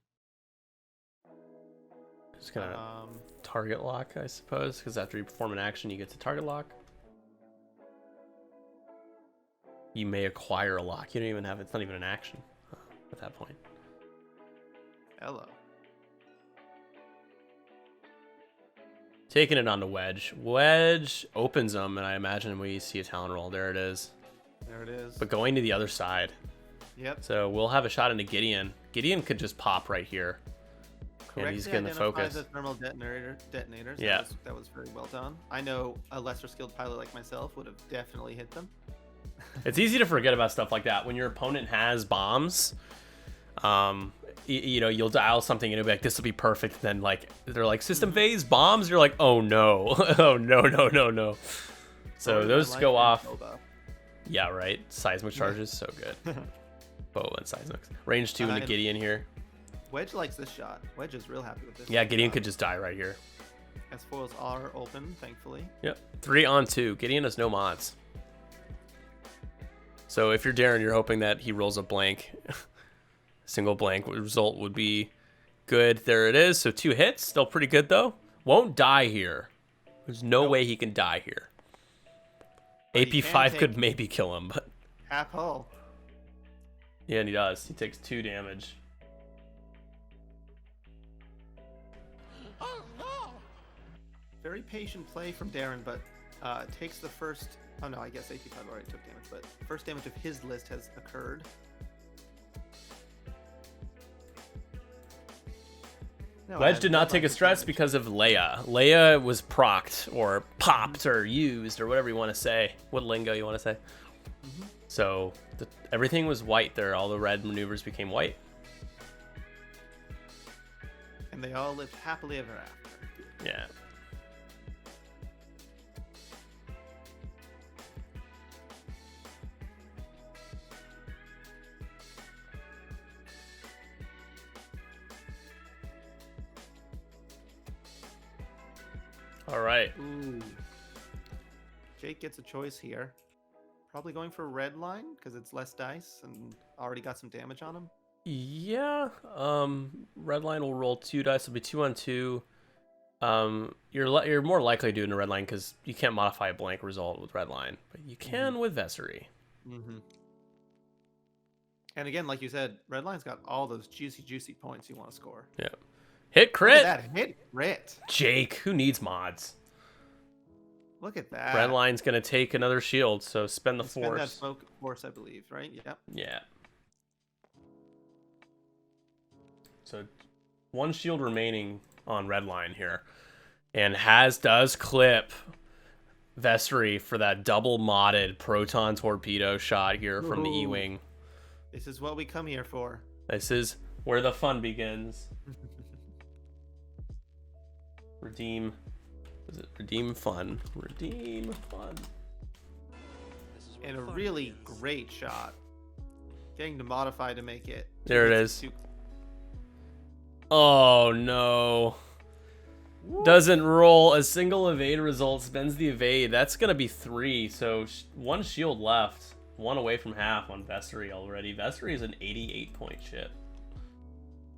Just gonna target lock, I suppose, because after you perform an action, you get to target lock. You may acquire a lock. You don't even have. It's not even an action at that point. Hello. Taking it on to Wedge. Wedge opens them, and I imagine we see a talon roll. There it is. There it is. But going to the other side. Yep. So we'll have a shot into Gideon. Gideon could just pop right here. And he's going to focus. The thermal detonators. Yeah. That was very well done. I know a lesser skilled pilot like myself would have definitely hit them. It's easy to forget about stuff like that when your opponent has bombs. You'll dial something and it'll be like, this will be perfect. Then like they're like system phase bombs. You're like, oh no, oh no. So those go off. Yeah, right. Seismic charges, so good. Boa and seismics. Range 2 into Gideon here. Wedge likes this shot. Wedge is real happy with this. Yeah, Gideon could just die right here. As foils are open, thankfully. Yep. 3 on 2. Gideon has no mods. So if you're Darren, you're hoping that he rolls a blank. Single blank result would be good. There it is. So 2 hits. Still pretty good, though. Won't die here. There's no way he can die here. AP5 could maybe kill him, but... Half hull. Yeah, and he does. He takes 2 damage. Oh, no! Very patient play from Darren, but takes the first... Oh, no, I guess AP5 already took damage, but first damage of his list has occurred. No, Wedge did not take a stress because of Leia. Leia was procced or popped or used or whatever you want to say. What lingo you want to say. So everything was white there. All the red maneuvers became white. And they all lived happily ever after. Yeah. All right. Ooh. Jake gets a choice here. Probably going for red line because it's less dice and already got some damage on him. Yeah. Red line will roll 2 dice. It'll be 2 on 2. You're more likely doing a red line because you can't modify a blank result with red line, but you can with Vessery. And again, like you said, red line's got all those juicy points you want to score. Yeah. Hit crit. Look at that hit crit. Jake, who needs mods? Look at that. Red line's gonna take another shield, so spend the Spend that force. smoke force, I believe, right? Yep. Yeah. So 1 shield remaining on red line here. And does clip Vestry for that double modded proton torpedo shot here from the E-Wing. This is what we come here for. This is where the fun begins. Redeem. Is it redeem fun? Redeem fun. And a really great shot. Getting to modify to make it. There it is. Oh no. Doesn't roll a single evade result, spends the evade. That's going to be 3, so 1 shield left. 1 away from half on Vestry already. Vestry is an 88-point ship.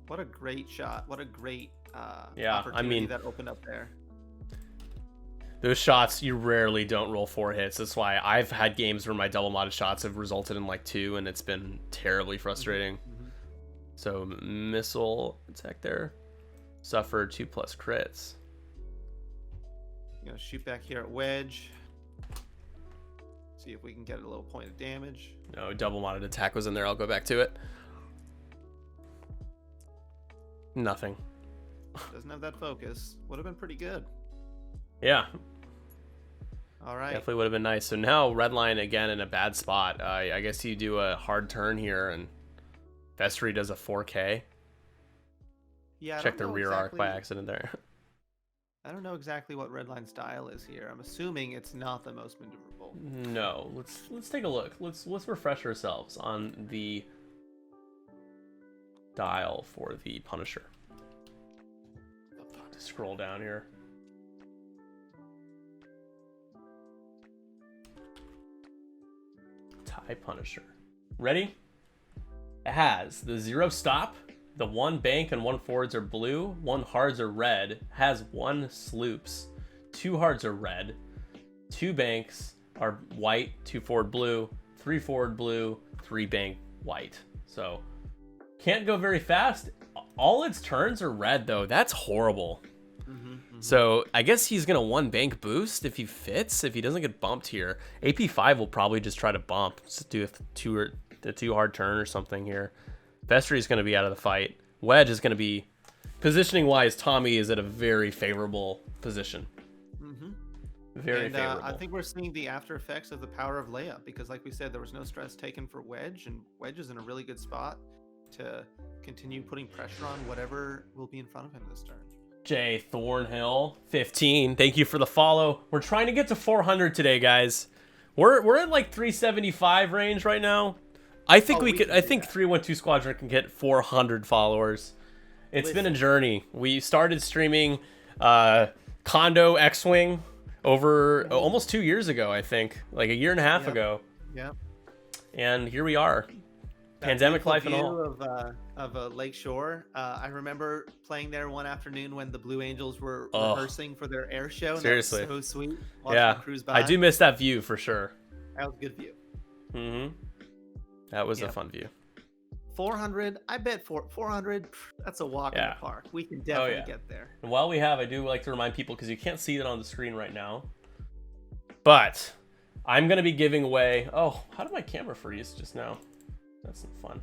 What a great shot. What a great yeah, opportunity that opened up there. Those shots, you rarely don't roll 4 hits. That's why I've had games where my double modded shots have resulted in like 2, and it's been terribly frustrating. So missile attack there. Suffer 2+ crits. Gonna shoot back here at wedge. See if we can get a little point of damage. No, double modded attack was in there. I'll go back to it. Nothing. Doesn't have that focus. Would have been pretty good. Yeah. All right. Definitely would have been nice. So now Redline again in a bad spot. I guess you do a hard turn here, and Vestry does a 4K. Yeah. Check the rear arc by accident there. I don't know exactly what Redline style is here. I'm assuming it's not the most maneuverable. No. Let's take a look. Let's refresh ourselves on the dial for the Punisher. To scroll down here. TIE Punisher. Ready? It has the 0 stop, the 1 bank and 1 forwards are blue, 1 hards are red, has 1 sloops, 2 hards are red, 2 banks are white, 2 forward blue, 3 forward blue, 3 bank white. So can't go very fast. All its turns are red though. That's horrible. So I guess he's gonna 1 bank boost if he fits. If he doesn't get bumped here, AP5 will probably just try to bump, just do a 2 hard turn or something here. Vestry is gonna be out of the fight. Wedge is gonna be positioning wise. Tommy is at a very favorable position. Very favorable. I think we're seeing the after effects of the power of layup because, like we said, there was no stress taken for Wedge, and Wedge is in a really good spot to continue putting pressure on whatever will be in front of him this turn. Jay Thornhill 15, thank you for the follow. We're trying to get to 400 today, guys. We're at like 375 range right now. I think I think 312 Squadron can get 400 followers. It's been a journey. We started streaming Condo X-Wing over almost 2 years ago, I think, like a year and a half ago. Yeah. And here we are. Pandemic life and all. Of Lake Shore. I remember playing there one afternoon when the Blue Angels were rehearsing for their air show. And Seriously. That was so sweet. Yeah, cruise by. I do miss that view for sure. That was a good view. That was a fun view. 400, I bet 400, that's a walk in the park. We can definitely get there. And while we have, I do like to remind people, because you can't see it on the screen right now, but I'm going to be giving away, how did my camera freeze just now? That's fun.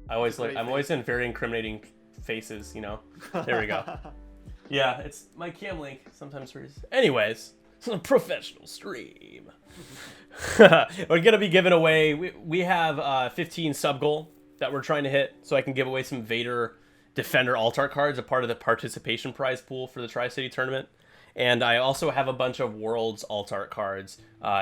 I'm always in very incriminating faces, you know. There we go. Yeah, it's my cam link sometimes freezes. Anyways, it's a professional stream. We're gonna be giving away. We have 15 sub goal that we're trying to hit, so I can give away some Vader Defender Altart cards, a part of the participation prize pool for the Tri-City tournament. And I also have a bunch of Worlds Altart cards,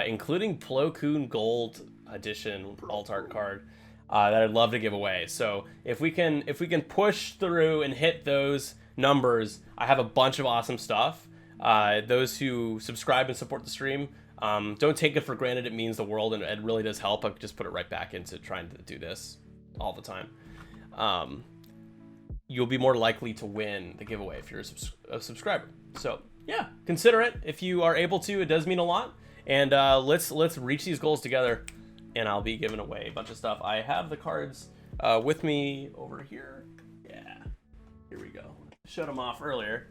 including Plo Koon Gold Edition Altart card that I'd love to give away. So if we can push through and hit those numbers, I have a bunch of awesome stuff. Those who subscribe and support the stream, don't take it for granted. It means the world, and it really does help. I just put it right back into trying to do this all the time. You'll be more likely to win the giveaway if you're a subscriber. So yeah, consider it if you are able to. It does mean a lot. And let's reach these goals together. And I'll be giving away a bunch of stuff. I have the cards with me over here. Yeah, here we go. Shut them off earlier.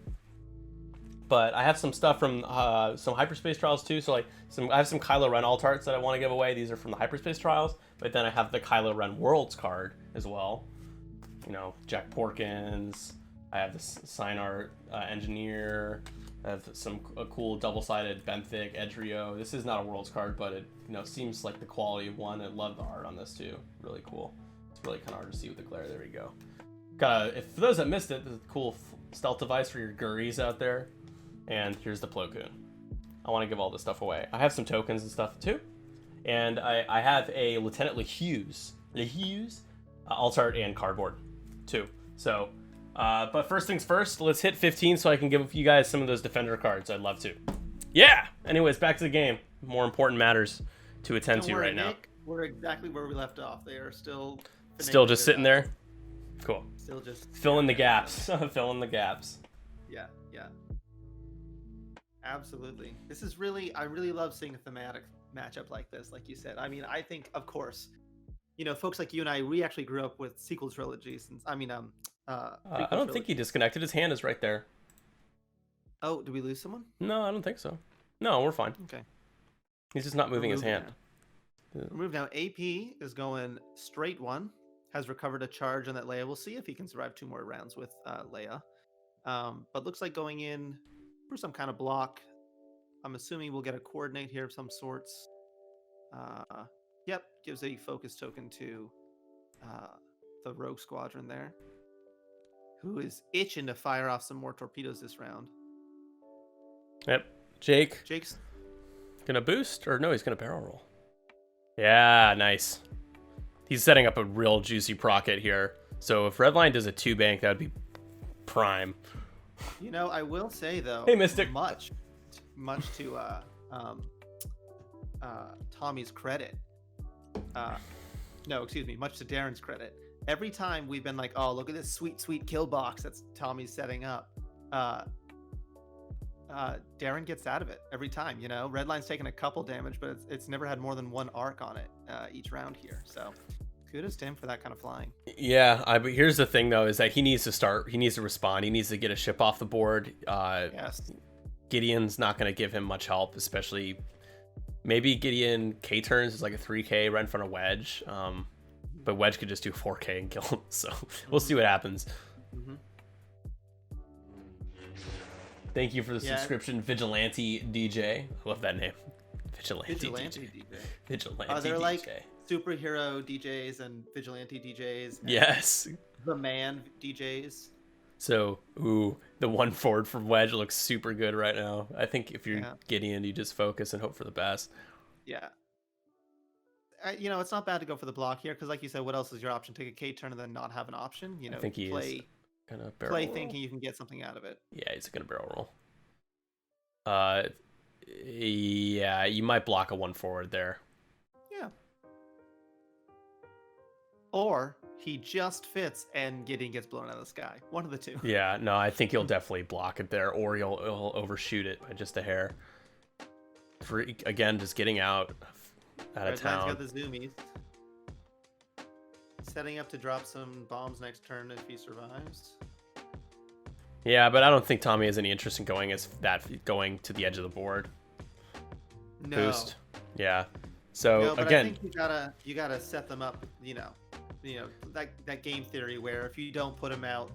But I have some stuff from some hyperspace trials too. So like I have some Kylo Ren alt arts that I want to give away. These are from the hyperspace trials. But then I have the Kylo Ren Worlds card as well. You know, Jack Porkins. I have this sign art engineer. I have a cool double-sided Benthic Edrio. This is not a Worlds card, but it seems like the quality of one. I love the art on this too. Really cool. It's really kind of hard to see with the glare. There we go. For those that missed it, this is a cool stealth device for your Gurries out there. And here's the Plo Koon. I want to give all this stuff away. I have some tokens and stuff too. And I have a Lieutenant LeHughes alt art and cardboard too. So, but first things first, let's hit 15 so I can give you guys some of those Defender cards. I'd love to. Yeah! Anyways, back to the game. More important matters to attend to right now. Nick, we're exactly where we left off. They are still just sitting there? Cool. Still just fill in the gaps. Fill in the gaps. Yeah. Absolutely. This is I really love seeing a thematic matchup like this, like you said. I mean, I think, of course, folks like you and I, we actually grew up with sequel trilogies. I don't think he disconnected. His hand is right there. Oh, did we lose someone? No, I don't think so. No, we're fine. Okay. He's just not moving his hand. Remove now. AP is going straight one. Has recovered a charge on that Leia. We'll see if he can survive 2 more rounds with Leia. But looks like going in for some kind of block. I'm assuming we'll get a coordinate here of some sorts. Yep, gives a focus token to the Rogue Squadron there, who is itching to fire off some more torpedoes this round. Yep, Jake's gonna boost, or no, he's gonna barrel roll. Yeah, nice. He's setting up a real juicy procket here. So if Redline does a 2-bank, that would be prime. I will say though, hey Mystic, much to Tommy's credit. No, excuse me, much to Darren's credit. Every time we've been like, oh, look at this sweet kill box that's Tommy's setting up. Darren gets out of it every time. Redline's taken a couple damage, but it's never had more than 1 arc on it each round here. So kudos to him for that kind of flying. Yeah, but here's the thing though, is that he needs to respond. He needs to get a ship off the board. Yes. Gideon's not going to give him much help, especially maybe Gideon K turns is like a 3K right in front of Wedge. But Wedge could just do 4K and kill him. So we'll see what happens. Mm-hmm. Thank you for the subscription, Vigilante DJ. I love that name. Vigilante DJ. Vigilante they're DJ. Like superhero DJs and vigilante DJs. And yes. The man DJs. So, the one forward from Wedge looks super good right now. I think if you're Gideon, you just focus and hope for the best. Yeah. It's not bad to go for the block here because, like you said, what else is your option? Take a K turn and then not have an option. I think he is gonna barrel play roll. Thinking you can get something out of it. Yeah, he's gonna barrel roll. Yeah, you might block a 1 forward there. Yeah. Or he just fits and Gideon gets blown out of the sky. One of the two. Yeah, no, I think he'll definitely block it there, or he'll overshoot it by just a hair. Again, just getting out of town. Got the zoomies. Setting up to drop some bombs next turn if he survives. Yeah, but I don't think Tommy has any interest in going to the edge of the board. No. Boost. Yeah. So but again, I think you gotta set them up. That game theory where if you don't put them out,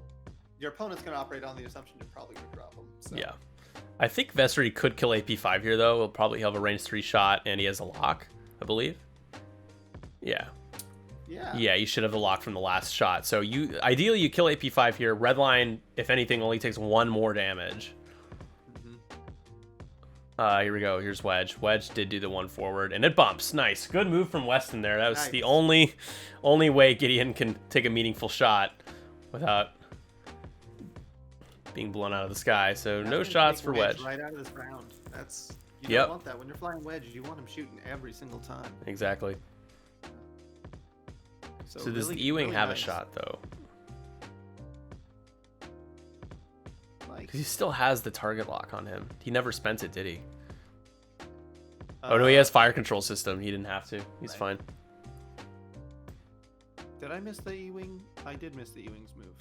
your opponent's gonna operate on the assumption you're probably gonna drop them. So. Yeah. I think Vessery could kill AP5 here though. He'll probably have a range 3 shot and he has a lock, I believe. Yeah. Yeah, you should have the lock from the last shot. So ideally you kill AP5 here. Redline, if anything, only takes 1 more damage. Here we go. Here's Wedge. Wedge did do the 1 forward, and it bumps. Nice. Good move from Weston there. That was the only way Gideon can take a meaningful shot without being blown out of the sky. So no shots for Wedge. Right out of this round. You don't want that. When you're flying Wedge, you want him shooting every single time. Exactly. So does the E-Wing have a shot, though? Because he still has the target lock on him. He never spent it, did he? Oh, no, he has fire control system. He didn't have to. He's fine. Did I miss the E-Wing? I did miss the E-Wing's move.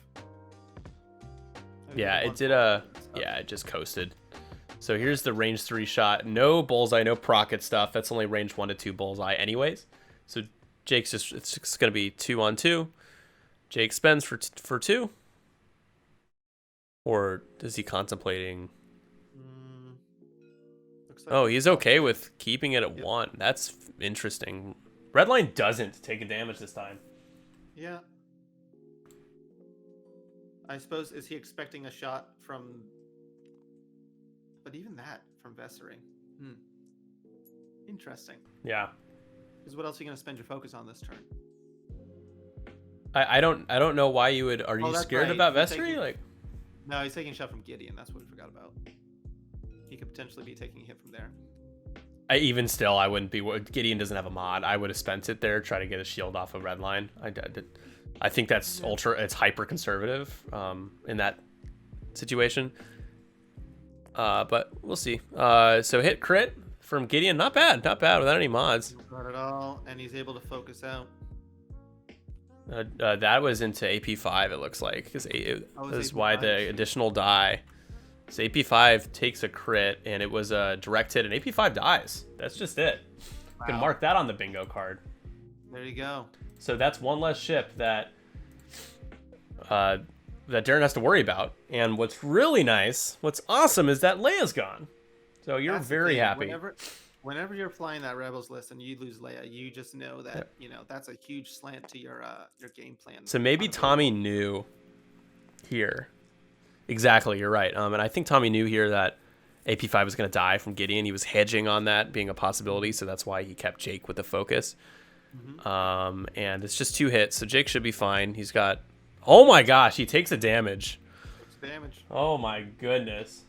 Yeah, it did yeah, it just coasted. So here's the range 3 shot. No bullseye, no procket stuff. That's only range 1 to 2 bullseye anyways. So Jake's just, it's going to be 2 on 2. Jake spends for 2. Or is he contemplating? Like oh, he's okay with keeping it at 1. That's interesting. Redline doesn't take a damage this time. Yeah. I suppose, is he expecting a shot from... But even that, from Vessery. Interesting. Yeah. Because what else are you going to spend your focus on this turn? I don't know why you would... Are you scared about Vessery? Like... No, he's taking a shot from Gideon. That's what we forgot about. He could potentially be taking a hit from there. Even still, I wouldn't be... Gideon doesn't have a mod. I would have spent it there, try to get a shield off of Redline. I think that's it's hyper conservative in that situation. But we'll see. So hit crit from Gideon, not bad without any mods. Not at all, and he's able to focus out. That was into AP5, it looks like, because that is why the additional die. So AP5 takes a crit, and it was a direct hit, and AP5 dies. That's just it. Wow. You can mark that on the bingo card. There you go. So that's one less ship that Darren has to worry about. And what's really nice, what's awesome, is that Leia's gone. So you're very happy. Whenever you're flying that Rebels list and you lose Leia, you just know that that's a huge slant to your game plan. So maybe Tommy knew here. Exactly, you're right. And I think Tommy knew here that AP5 was going to die from Gideon. He was hedging on that being a possibility, so that's why he kept Jake with the focus. And it's just 2 hits, so Jake should be fine. He's got... Oh my gosh, he takes a damage. Oh my goodness.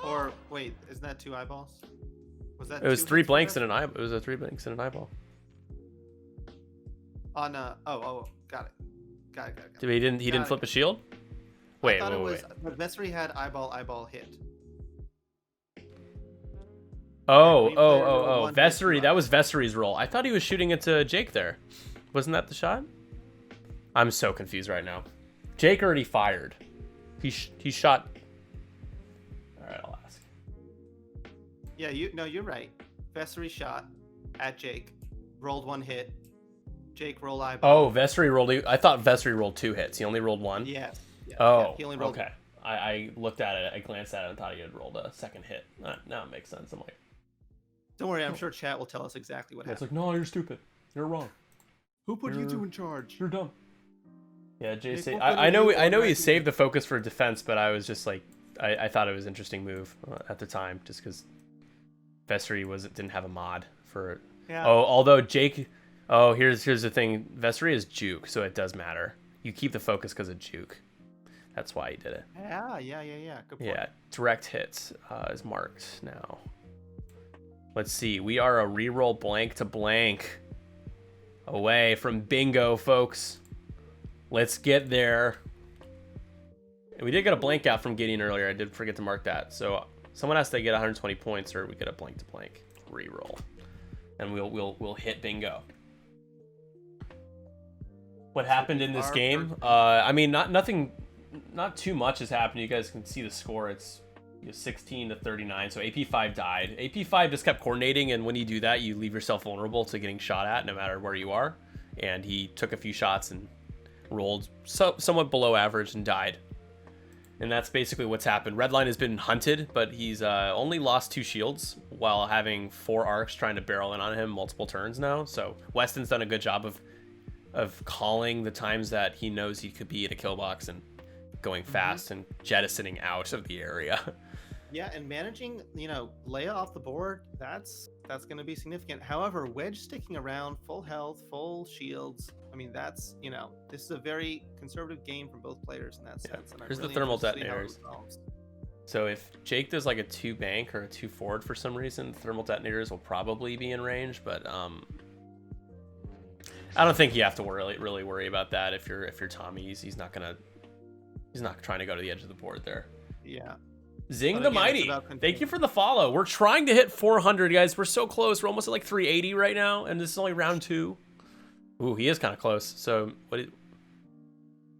Or wait, isn't that 2 eyeballs? Was that? It was 3 blanks and an eyeball. It was a 3 blanks and an eyeball. On got it. He didn't flip a shield? Wait, wait. Vessery had eyeball hit. Oh, Vessery. That was Vessery's roll. I thought he was shooting it to Jake there. Wasn't that the shot? I'm so confused right now. Jake already fired. He shot. All right, I'll ask. Yeah, you're right. Vessery shot at Jake, rolled 1 hit. Jake roll eyeball. Oh, Vessery rolled. I thought Vessery rolled 2 hits. He only rolled 1. Yeah. He only rolled. Okay. I looked at it. I glanced at it and thought he had rolled a second hit. Now it makes sense. I'm like, don't worry. I'm sure chat will tell us exactly what happened. It's like, no, you're stupid. You're wrong. Who put you two in charge? You're dumb. Yeah, Jay. I know he saved the focus for defense, but I was just like, I thought it was an interesting move at the time, just because Vessery didn't have a mod for it. Yeah. Oh, although Jake. Oh, here's the thing. Vessery is juke, so it does matter. You keep the focus because of juke. That's why he did it. Yeah. Good point. Yeah, direct hits is marked now. Let's see. We are a reroll blank to blank away from bingo, folks. Let's get there. And we did get a blank out from Gideon earlier. I did forget to mark that. So someone has to get 120 points, or we get a blank to blank reroll, and we'll hit bingo. What happened in this game? I mean, not too much has happened. You guys can see the score. It's 16 to 39. So AP5 died. AP5 just kept coordinating, and when you do that, you leave yourself vulnerable to getting shot at no matter where you are. And he took a few shots and rolled somewhat below average and died. And that's basically what's happened. Redline has been hunted, but he's only lost 2 shields while having 4 arcs trying to barrel in on him multiple turns now. So Weston's done a good job of calling the times that he knows he could be at a kill box and going fast and jettisoning out of the area. Yeah, and managing, Leia off the board, that's going to be significant. However, Wedge sticking around, full health, full shields. I mean, that's, this is a very conservative game from both players in that sense. And here's the thermal detonators. So if Jake does like a 2 bank or a 2 forward for some reason, thermal detonators will probably be in range, but I don't think you have to really worry about that. If you're Tommy, he's not trying to go to the edge of the board there. Yeah. Zing the Mighty, thank you for the follow. We're trying to hit 400, guys. We're so close. We're almost at like 380 right now, and this is only round 2. Ooh, he is kind of close. So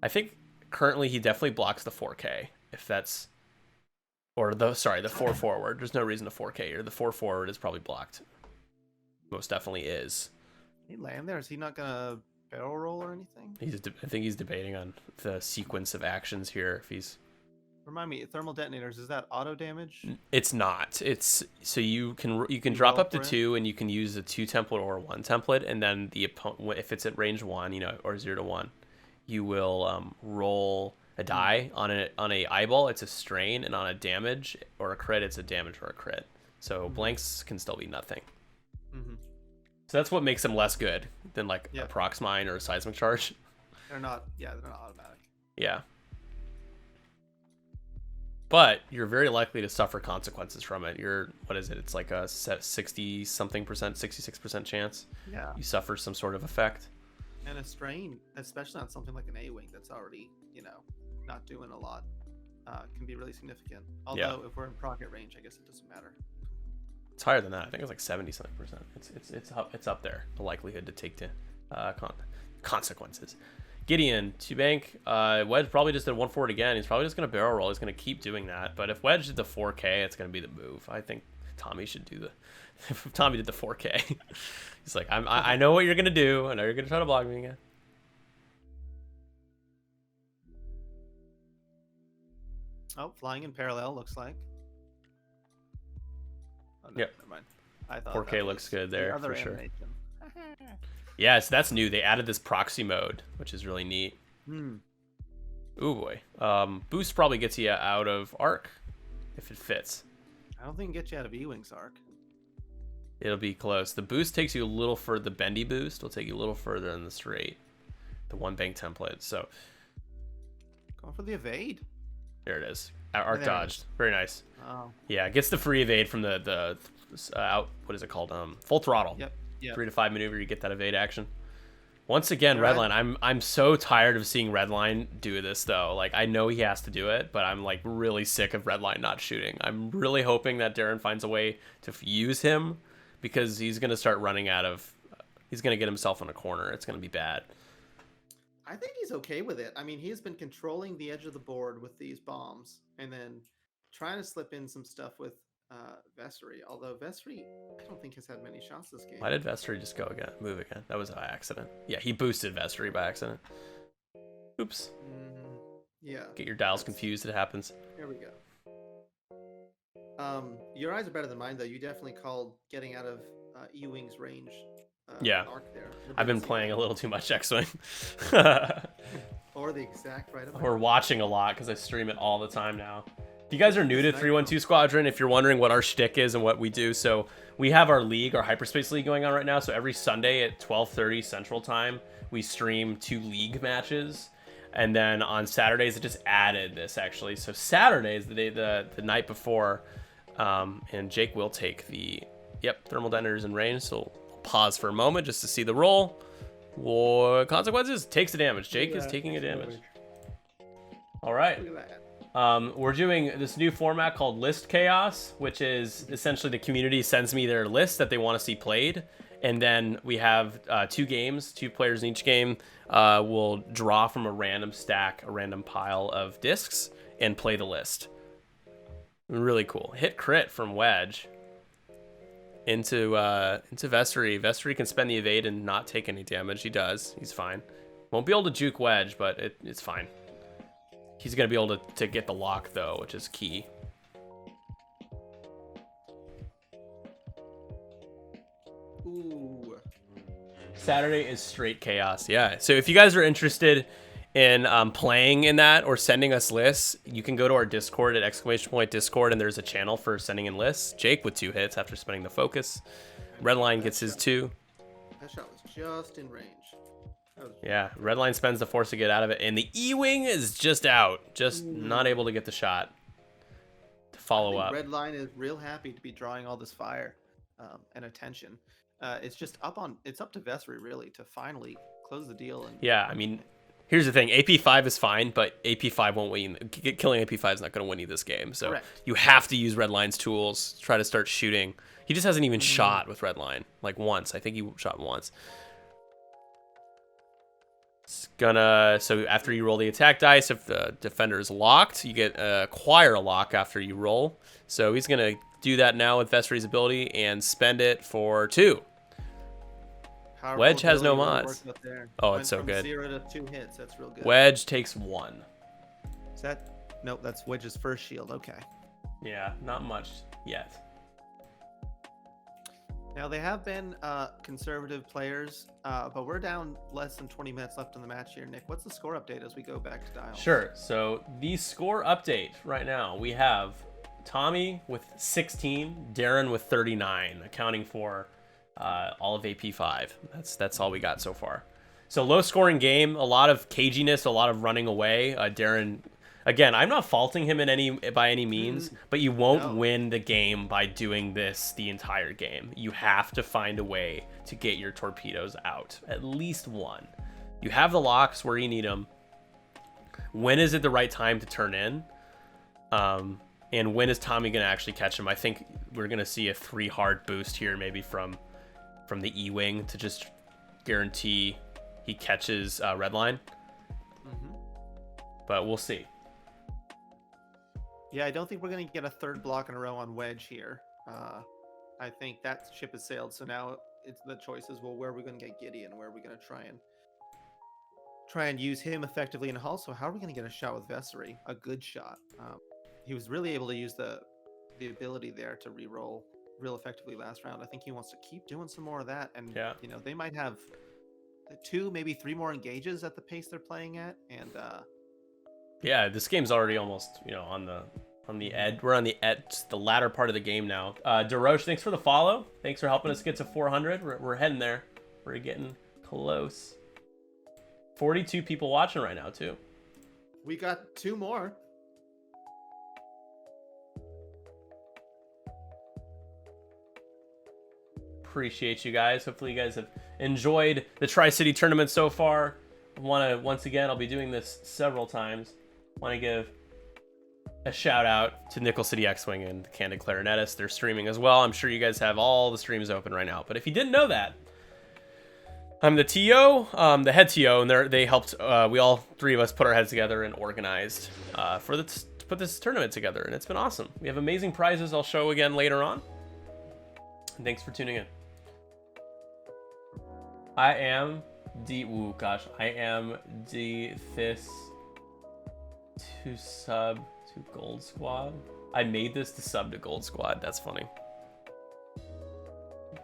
I think currently he definitely blocks the 4K, if that's, or the 4 forward. There's no reason to 4K here. The 4 forward is probably blocked. Most definitely is. He land there? Is he not gonna barrel roll or anything? I think he's debating on the sequence of actions here. If he's Remind me, thermal detonators, is that auto damage? It's not. It's so you can drop up to 2, and you can use a 2 template or a 1 template, and then the opponent, if it's at range 1, or 0 to 1, you will roll a die on a eyeball. It's a strain, and on a damage or a crit, it's a damage or a crit. So blanks can still be nothing. So that's what makes them less good than like a prox mine or a seismic charge. They're not. Yeah, they're not automatic. Yeah. But you're very likely to suffer consequences from it. What is it? It's like a 60-something percent, 66% chance. Yeah. You suffer some sort of effect. And a strain, especially on something like an A-wing that's already, not doing a lot, can be really significant. Although if we're in procket range, I guess it doesn't matter. It's higher than that. I think it's like 70-something%. It's up there. The likelihood to take consequences. Gideon, 2 bank. Wedge probably just did 1 forward again. He's probably just going to barrel roll. He's going to keep doing that. But if Wedge did the 4K, it's going to be the move. I think Tommy should do the... If Tommy did the 4K, he's like, I know what you're going to do. I know you're going to try to block me again. Oh, flying in parallel, looks like. Oh, no, yep. Never mind. I thought 4K looks good there, for sure. Animation. Yeah, so that's new. They added this proxy mode, which is really neat. Ooh, boy. Boost probably gets you out of arc, if it fits. I don't think it gets you out of E-Wing's arc. It'll be close. The boost takes you a little further. The bendy boost will take you a little further than the straight. The 1 bank template. So going for the evade. there it is. Arc dodged. Very nice. Oh. Yeah, it gets the free evade from the out. What is it called? Full throttle. Yep. 3 to 5 maneuver, you get that evade action. Once again, Redline. I'm so tired of seeing Redline do this though. Like, I know he has to do it, but I'm like really sick of Redline not shooting. I'm really hoping that Darren finds a way to use him, because he's gonna start running out of. He's gonna get himself in a corner. It's gonna be bad. I think he's okay with it. I mean, he has been controlling the edge of the board with these bombs, and then trying to slip in some stuff with Vessery. Although Vessery, I don't think has had many shots this game. Why did Vessery just go again? Move again? That was by accident. Yeah, he boosted Vessery by accident. Oops. Yeah. Get your dials confused. It happens. Here we go. Your eyes are better than mine, though. You definitely called getting out of E-Wing's range. Yeah. Arc there. I've been playing a little too much X-Wing. Or the exact right amount. We're watching a lot because I stream it all the time now. If you guys are new to 312 Squadron, if you're wondering what our shtick is and what we do, so we have our league, our Hyperspace League going on right now. So every Sunday at 12:30 Central Time, we stream 2 league matches. And then on Saturdays, it just added this, actually. So Saturdays, the night before, and Jake will take the, thermal detonators in range. So we'll pause for a moment just to see the roll. What consequences? Takes the damage. Jake is taking a damage. All right. Look at that. We're doing this new format called List Chaos, which is essentially the community sends me their list that they want to see played. And then we have 2 games, 2 players in each game will draw from a random stack, a random pile of discs, and play the list. Really cool. Hit crit from Wedge into Vessery. Vessery can spend the evade and not take any damage. He does. He's fine. Won't be able to juke Wedge, but it's fine. He's going to be able to get the lock, though, which is key. Ooh. Saturday is straight chaos. Yeah. So if you guys are interested in playing in that or sending us lists, you can go to our Discord at !Discord, and there's a channel for sending in lists. Jake with 2 hits after spending the focus. Redline gets his 2. That shot was just in range. Yeah, Redline spends the force to get out of it, and the E-Wing is just out, just not able to get the shot to follow up. Redline is real happy to be drawing all this fire and attention. It's just up to Vessery really to finally close the deal. And yeah, I mean, here's the thing: AP5 is fine, but AP5 won't win. Killing AP5 is not going to win you this game. So correct. You have to use Redline's tools to try to start shooting. He just hasn't even shot with Redline, like once. I think he shot once. It's gonna, so after you roll the attack dice, if the defender is locked, you get acquire a lock after you roll. So he's gonna do that now with Vestry's ability and spend it for 2. Powerful Wedge has no ability really mods. worked out there. Oh, Went it's so from good. 0 to 2 hits. That's real good. Wedge takes 1. Is that? Nope, that's Wedge's first shield. Okay. Yeah, not much yet. Now they have been conservative players, but we're down less than 20 minutes left in the match here. Nick, what's the score update as we go back to dial? Sure. So the score update right now, we have Tommy with 16, Darren with 39, accounting for all of AP5. That's all we got so far. So low scoring game, a lot of caginess, a lot of running away. Darren, again, I'm not faulting him by any means, but you won't win the game by doing this the entire game. You have to find a way to get your torpedoes out, at least one. You have the locks where you need them. When is it the right time to turn in? And when is Tommy going to actually catch him? I think we're going to see a 3 hard boost here, maybe from the E-Wing to just guarantee he catches Redline. But we'll see. Yeah, I don't think we're going to get a 3rd block in a row on Wedge here. I think that ship has sailed. So now it's the choice is, well, where are we going to get Gideon? Where are we going to try and use him effectively? And also, how are we going to get a shot with Vessery? A good shot. He was really able to use the ability there to re-roll real effectively last round. I think he wants to keep doing some more of that. And, you know, they might have 2, maybe 3 more engages at the pace they're playing at. And, yeah, this game's already almost, you know, on the edge. We're on the latter part of the game now. DeRoche, thanks for the follow. Thanks for helping us get to 400. We're heading there. We're getting close. 42 people watching right now, too. We got 2 more. Appreciate you guys. Hopefully you guys have enjoyed the Tri-City tournament so far. Once again, I'll be doing this several times. Want to give a shout out to Nickel City X-Wing and Candid Clarinetist. They're streaming as well. I'm sure you guys have all the streams open right now. But if you didn't know that, I'm the TO, the head TO, and they helped. We all 3 of us put our heads together and organized to put this tournament together, and it's been awesome. We have amazing prizes I'll show again later on. And thanks for tuning in. I am the this to sub to Gold Squad. I made this to sub to Gold Squad. That's funny.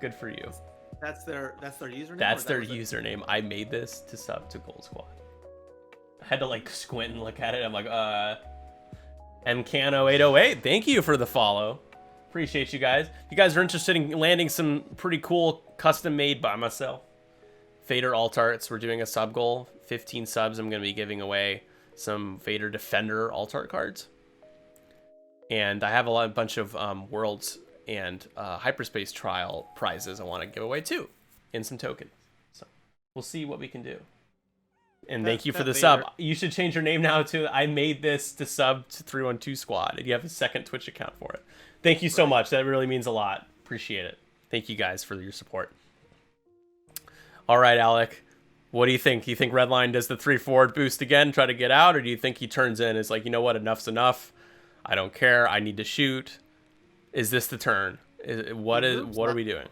Good for you. That's their username. That's their username. I made this to sub to Gold Squad. I had to like squint and look at it. I'm like, MCano808. Thank you for the follow. Appreciate you guys. If you guys are interested in landing some pretty cool custom made by myself Vader alt arts, we're doing a sub goal. 15 subs. I'm going to be giving away some Vader Defender alt art cards. And I have a bunch of Worlds and Hyperspace Trial prizes I want to give away too, and some tokens. So we'll see what we can do. And thank you for the sub. You should change your name now to I made this to sub to 312 Squad, and you have a second Twitch account for it. Thank you so much. That really means a lot. Appreciate it. Thank you guys for your support. All right, Alek. What do you think? Do you think Redline does the 3 forward boost again, try to get out, or do you think he turns in and is like, you know what, enough's enough. I don't care. I need to shoot. Is this the turn? What are we doing?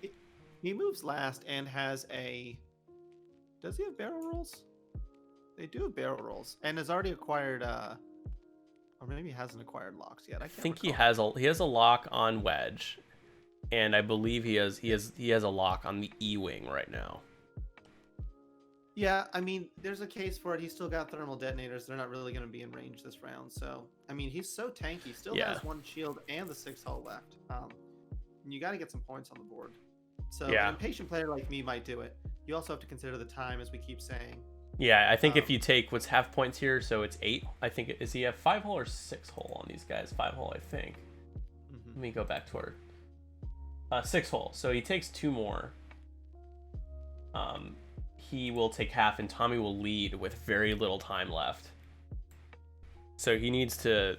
He moves last and has a... Does he have barrel rolls? They do have barrel rolls, and has already acquired... Or maybe he hasn't acquired locks yet. I think he has a lock on Wedge, and I believe he has a lock on the E-Wing right now. Yeah, I mean, there's a case for it. He's still got thermal detonators. They're not really going to be in range this round. So, I mean, he's so tanky. Still has 1 shield and the 6 hull left. You got to get some points on the board. So, an impatient player like me might do it. You also have to consider the time, as we keep saying. Yeah, I think if you take what's half points here, so it's 8. I think is he have 5 hull or 6 hull on these guys? 5 hull, I think. Let me go back to our 6 hull. So he takes 2 more. He will take half, and Tommy will lead with very little time left. So he needs to...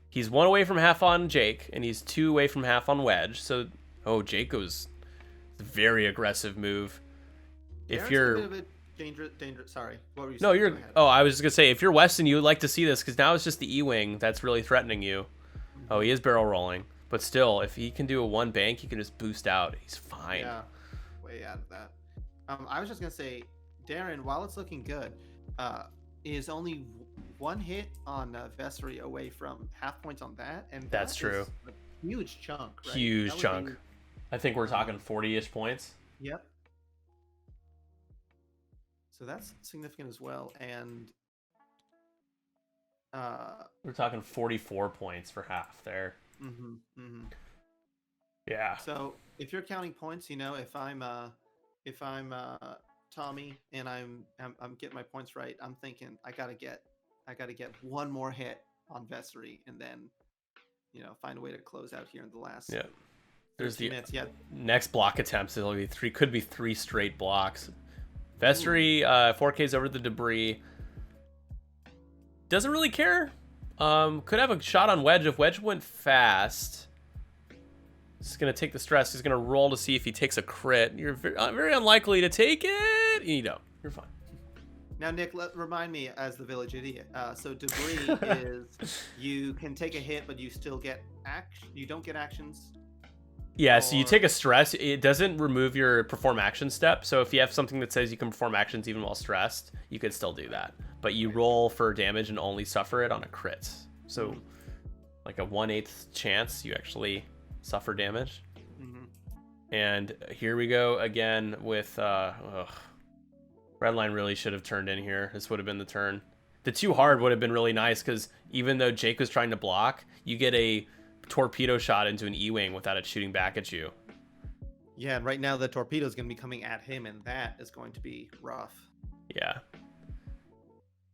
He's 1 away from half on Jake, and he's 2 away from half on Wedge. So, Jake goes... Very aggressive move. If you're... dangerous. Sorry, what were you No, saying? you're. Go ahead. Oh, I was just gonna say, if you're Weston, you would like to see this because now it's just the E-wing that's really threatening you. Oh, he is barrel rolling, but still, if he can do a one bank, he can just boost out. He's fine. Yeah, way out of that. I was just gonna say, Darren, while it's looking good, is only one hit on Vessery away from half points on that, and That's that true. is a huge chunk. Right? Huge That would chunk. be- I think we're talking 40-ish points. Yep. So that's significant as well, and We're talking 44 points for half there. Yeah. So if you're counting points, you know, if I'm Tommy and I'm getting my points right, I'm thinking I gotta get one more hit on Vessery and then, you know, find a way to close out here in the last. Yeah. There's the minutes. Yeah. next block attempts. It'll be could be three straight blocks. Vessery 4Ks over the debris. Doesn't really care. Could have a shot on Wedge if Wedge went fast. He's gonna take the stress. He's gonna roll to see if he takes a crit. You're very unlikely to take it. You don't. You're fine. Now, Nick, remind me as the village idiot. So debris is you can take a hit, but you still get action. You don't get actions. Yeah, so you take a stress. It doesn't remove your perform action step. So if you have something that says you can perform actions even while stressed, you could still do that. But you roll for damage and only suffer it on a crit. So like a 1/8 chance you actually suffer damage. And here we go again with Redline really should have turned in here. This would have been the turn. The too hard would have been really nice because even though Jake was trying to block, you get a torpedo shot into an E-wing without it shooting back at you. Yeah, and right now the torpedo is going to be coming at him, and that is going to be rough. Yeah.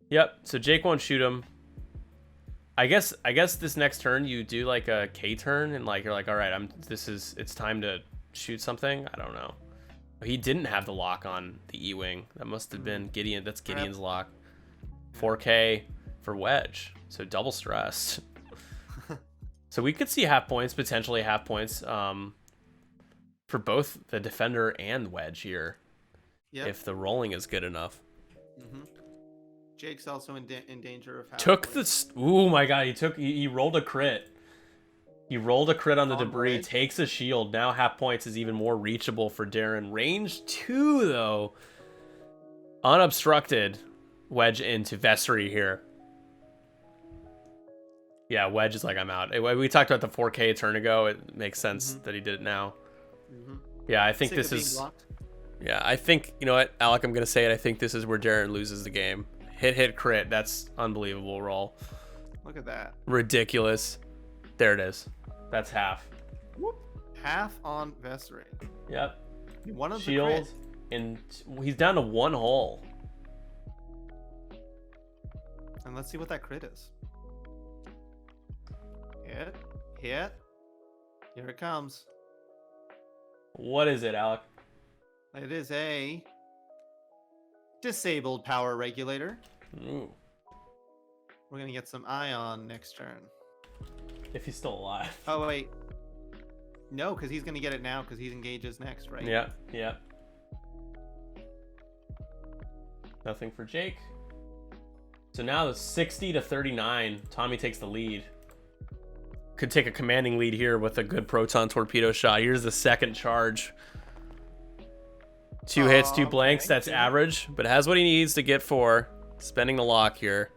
Yep. So Jake won't shoot him. I guess this next turn you do like a K turn and like you're like, all right, it's time to shoot something. I don't know. He didn't have the lock on the E-wing. That must have been Gideon. That's Gideon's lock. 4K for Wedge. So double stressed. So we could see half points, potentially half points, for both the defender and Wedge here. Yep. If the rolling is good enough. Jake's also in danger of half Took points. the... Oh my god, he rolled a crit. He rolled a crit on the debris, Wedge. takes a shield. Now half points is even more reachable for Darren. Range 2, though. Unobstructed. Wedge into Vessery here. Yeah, Wedge is like, I'm out. We talked about the 4K a turn ago. It makes sense that he did it now. Yeah, I think Sick this of being is... blocked. Yeah, I think... You know what, Alek, I'm going to say it. I think this is where Darren loses the game. Hit, crit. That's unbelievable roll. Look at that. Ridiculous. There it is. That's half. Whoop. Half on Vessery. Yep. One of Shield. the crit. And he's down to one hole. And let's see what that crit is. Hit. Here it comes. What is it, Alek? It is a disabled power regulator. Ooh. We're gonna get some ion next turn. If he's still alive. Oh wait, no, because he's gonna get it now because he engages next, right? Yeah. Nothing for Jake. So now it's 60-39. Tommy takes the lead. Could take a commanding lead here with a good proton torpedo shot. Here's the second charge. 2 hits, 2 blanks. Okay. That's average, but has what he needs to get 4. Spending the lock here.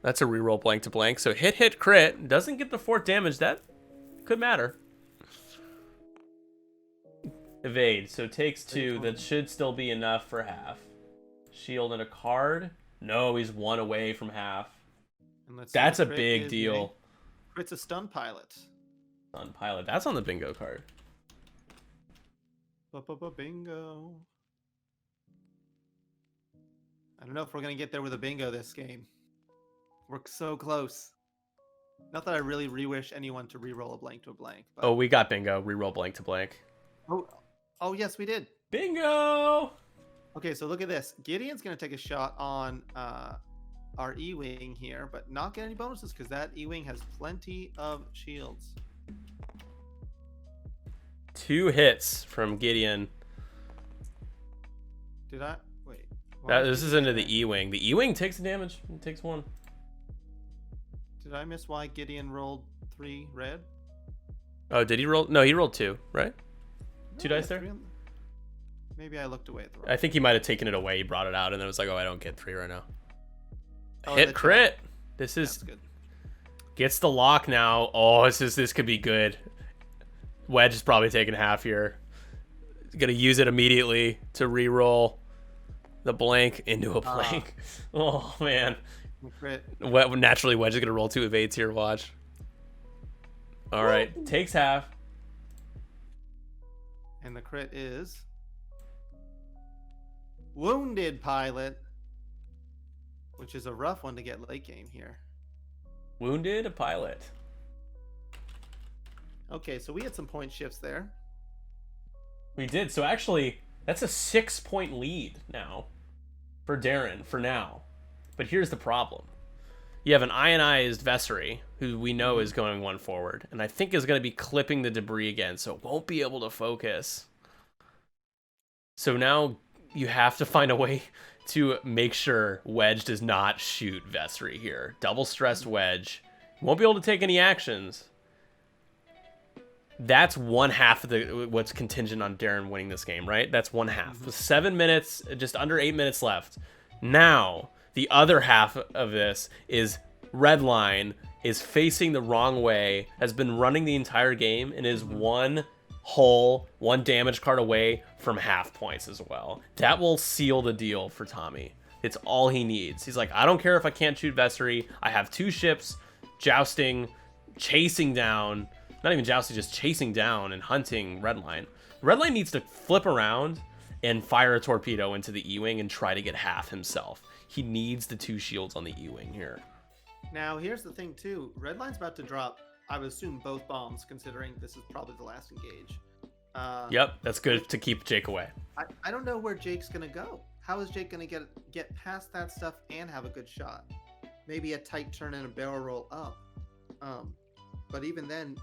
That's a reroll blank to blank. So hit, crit. Doesn't get the 4th damage. That could matter. Evade. So takes 2. That should still be enough for half. Shield and a card. No, he's 1 away from half. And let's see That's what a crit big is, deal. Crit's a stun pilot. On pilot. That's on the bingo card. Bingo. I don't know if we're gonna get there with a bingo this game. We're so close. Not that I really re-wish anyone to re-roll a blank to a blank. But... Oh, we got bingo. Reroll blank to blank. Oh, yes, we did. Bingo! Okay, so look at this. Gideon's gonna take a shot on our E-wing here, but not get any bonuses because that E-wing has plenty of shields. 2 hits from Gideon. Did I? This is into the E-Wing. The E-Wing takes the damage. It takes 1. Did I miss why Gideon rolled 3 red? Oh, did he roll? No, he rolled 2, right? No, 2 dice there? Maybe I looked away at the wrong. I think he might have taken it away. He brought it out, and then was like, "Oh, I don't get 3 right now." Oh, Hit crit. This is That's good. gets the lock now. Oh, this could be good. Wedge is probably taking half here. Gonna use it immediately to re-roll the blank into a blank. Oh man. Crit. Naturally, Wedge is gonna roll 2 evades here. Watch. All right, takes half. And the crit is wounded pilot, which is a rough one to get late game here. Wounded pilot. Okay, so we had some point shifts there. We did. So actually, that's a 6-point lead now for Darren for now. But here's the problem. You have an ionized Vessery, who we know is going 1 forward, and I think is going to be clipping the debris again, so it won't be able to focus. So now you have to find a way to make sure Wedge does not shoot Vessery here. Double stressed Wedge. Won't be able to take any actions. That's 1/2 of what's contingent on Darren winning this game, right? That's 1/2. 7 minutes, just under 8 minutes left. Now, the other half of this is Redline is facing the wrong way, has been running the entire game, and is 1 damage card away from half points as well. That will seal the deal for Tommy. It's all he needs. He's like, I don't care if I can't shoot Vessery. I have 2 ships jousting, chasing down, not even jousting, just chasing down and hunting Redline. Redline needs to flip around and fire a torpedo into the E-Wing and try to get half himself. He needs the 2 shields on the E-Wing here. Now, here's the thing, too. Redline's about to drop, I would assume, both bombs, considering this is probably the last engage. Yep, that's good to keep Jake away. I don't know where Jake's going to go. How is Jake going to get past that stuff and have a good shot? Maybe a tight turn and a barrel roll up. But even then,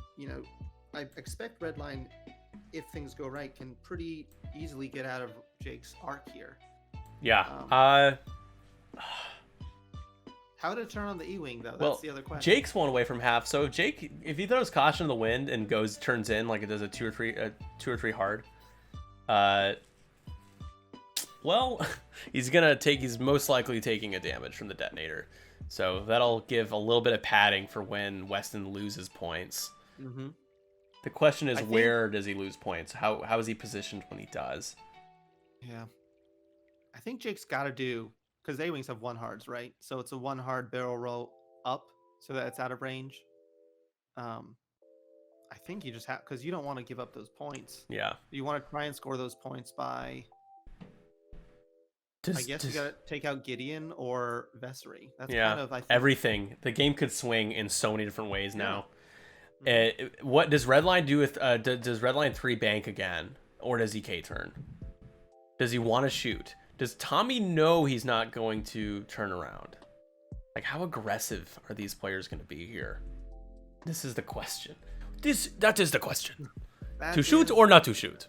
I expect Redline, if things go right, can pretty easily get out of Jake's arc here. Yeah. How to turn on the E-Wing, though? That's the other question. Jake's 1 away from half. So if he throws caution in the wind and turns in like it does a 2 or 3 hard, he's most likely taking a damage from the detonator. So that'll give a little bit of padding for when Weston loses points. Mm-hmm. The question is, where does he lose points? How is he positioned when he does? Yeah. I think Jake's got to do, because A-Wings have 1 hards, right? So it's a 1 hard barrel roll up so that it's out of range. I think you just have, because you don't want to give up those points. Yeah. You want to try and score those points by, I guess you got to take out Gideon or Vessery. That's kind of, I think, everything. The game could swing in so many different ways now. What does Redline do with, does Redline 3 bank again? Or does he K-turn? Does he want to shoot? Does Tommy know he's not going to turn around? Like, how aggressive are these players going to be here? This is the question. That is the question. To shoot or not to shoot?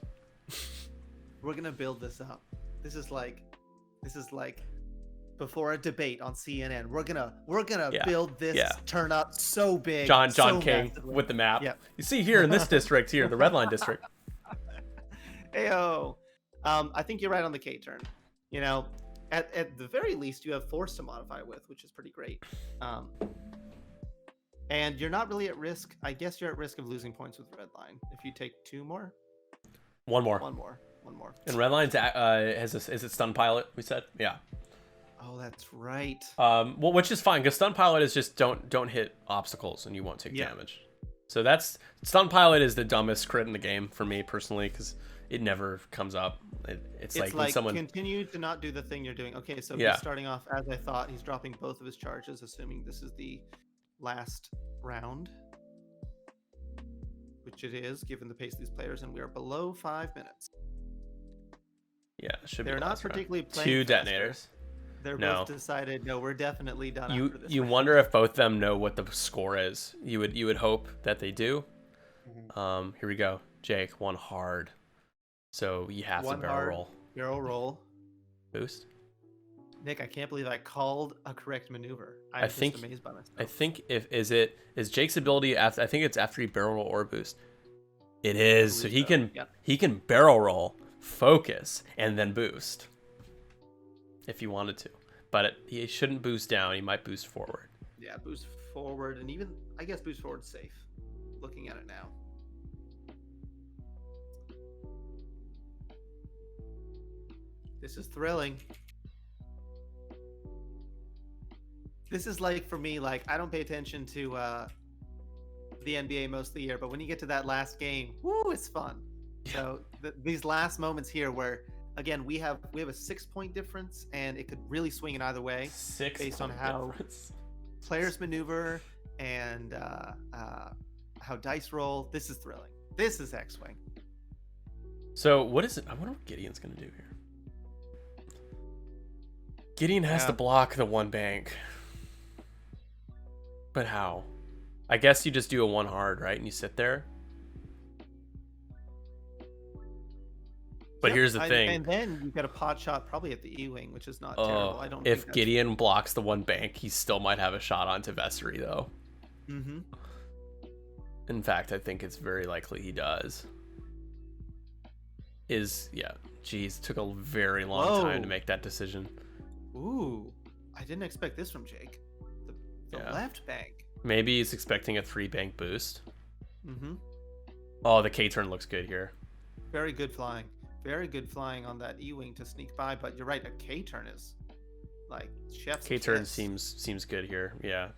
We're going to build this up. This is like before a debate on CNN. We're gonna build this turn up so big. John so King massively. with the map. Yep. You see here in this district here, the Redline district. Heyo. I think you're right on the K turn. At the very least, you have force to modify with, which is pretty great. And you're not really at risk. I guess you're at risk of losing points with Redline if you take 2 more. One more. And Redline's is it stun pilot? We said, yeah. Oh, that's right. Which is fine because stun pilot is just don't hit obstacles and you won't take damage. So that's stun pilot is the dumbest crit in the game for me personally because it never comes up. It's like when someone continue to not do the thing you're doing. Okay, so he's starting off as I thought. He's dropping both of his charges, assuming this is the last round, which it is given the pace of these players, and we are below 5 minutes. Yeah, should be. They're not particularly playing 2 detonators. They're both decided. No, we're definitely done. After this you round. wonder if both of them know what the score is. You would hope that they do. Mm-hmm. Here we go. Jake, 1 hard. So you have to barrel roll. Barrel roll. Boost. Nick, I can't believe I called a correct maneuver. I I'm think just amazed by myself. I think is Jake's ability after, I think it's after he barrel roll or boost. It is. So he can Yep. he can barrel roll, focus, and then boost if he wanted to. But he shouldn't boost down. He might boost forward. Yeah, boost forward, and even I guess boost forward safe. Looking at it now. This is thrilling. This is like, for me, like, I don't pay attention to the NBA most of the year, but when you get to that last game, woo, it's fun. So these last moments here, where again we have a 6-point difference, and it could really swing in either way based on how players maneuver and how dice roll. This is thrilling. This is X-Wing. So what is it? I wonder what Gideon's gonna do here. Gideon has to block the one bank. But how? I guess you just do a one hard, right? And you sit there. But here's the thing. And then you get a pot shot probably at the E-Wing, which is not terrible. I don't if think Gideon blocks the one bank, he still might have a shot onto Vessery, though. Mm-hmm. In fact, I think it's very likely he does. Geez, took a very long time to make that decision. Ooh, I didn't expect this from Jake. The left bank. Maybe he's expecting a 3-bank boost. Mm-hmm. Oh, the K-turn looks good here. Very good flying. Very good flying on that E-Wing to sneak by, but you're right, a K-turn is like chef's K-turn kiss. seems good here. Yeah.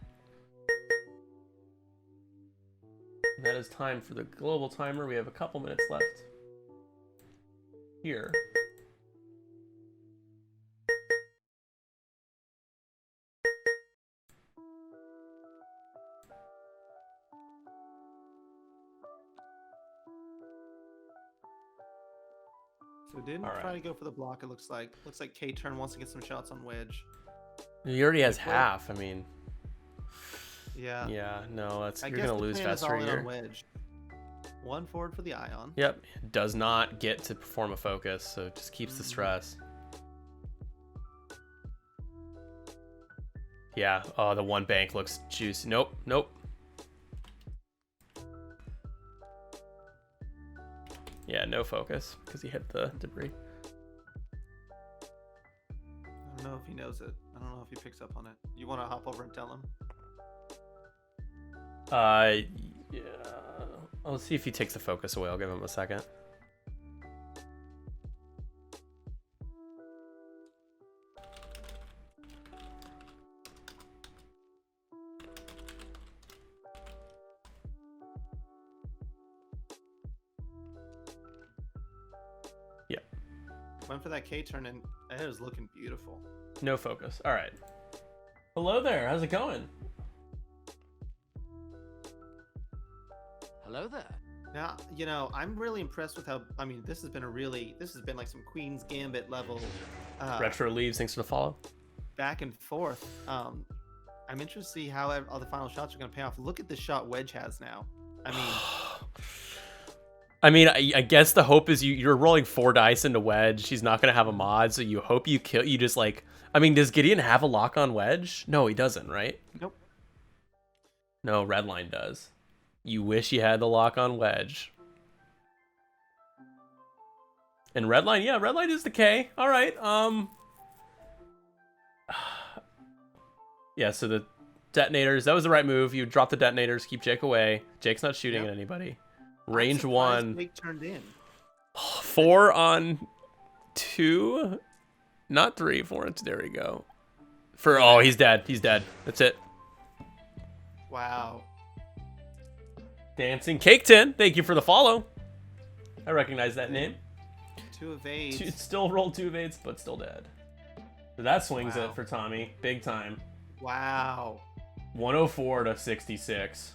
That is time for the global timer. We have a couple minutes left. Here. So didn't try to go for the block. It looks like K-turn wants to get some shots on wedge. He already has half. I mean, yeah. Yeah. No, I you're guess gonna the lose plan is all faster in here. on wedge. One forward for the Ion. Yep. Does not get to perform a focus, so it just keeps the stress. Yeah. Oh, the one bank looks juicy. Nope. Yeah, no focus because he hit the debris. I don't know if he knows it. I don't know if he picks up on it. You want to hop over and tell him? Yeah. I'll see if he takes the focus away. I'll give him a second. Yeah. Went for that K-turn, and it was looking beautiful. No focus. All right. Hello there. How's it going? Hello there. Now, I'm really impressed with how, this has been like some Queen's Gambit level Retro Leaves, thanks for the follow. back and forth. I'm interested to see how all the final shots are going to pay off. Look at the shot Wedge has now. I guess the hope is you're rolling 4 dice into Wedge. He's not going to have a mod, so you hope you kill. You just does Gideon have a lock on Wedge? No, he doesn't, right? Nope. No, Redline does. You wish you had the lock on Wedge. And Redline, yeah, Redline is the K. All right. Yeah, so the detonators, that was the right move. You drop the detonators, keep Jake away. Jake's not shooting at anybody. Range 1. Jake turned in. 4 on 2, not 3. 4 on 2. There we go. He's dead. He's dead. That's it. Wow. Dancing Cake Tin, thank you for the follow. I recognize that name. 2 evades. Still rolled 2 evades, but still dead. So that swings Wow. it for Tommy, big time. Wow. 104 to 66.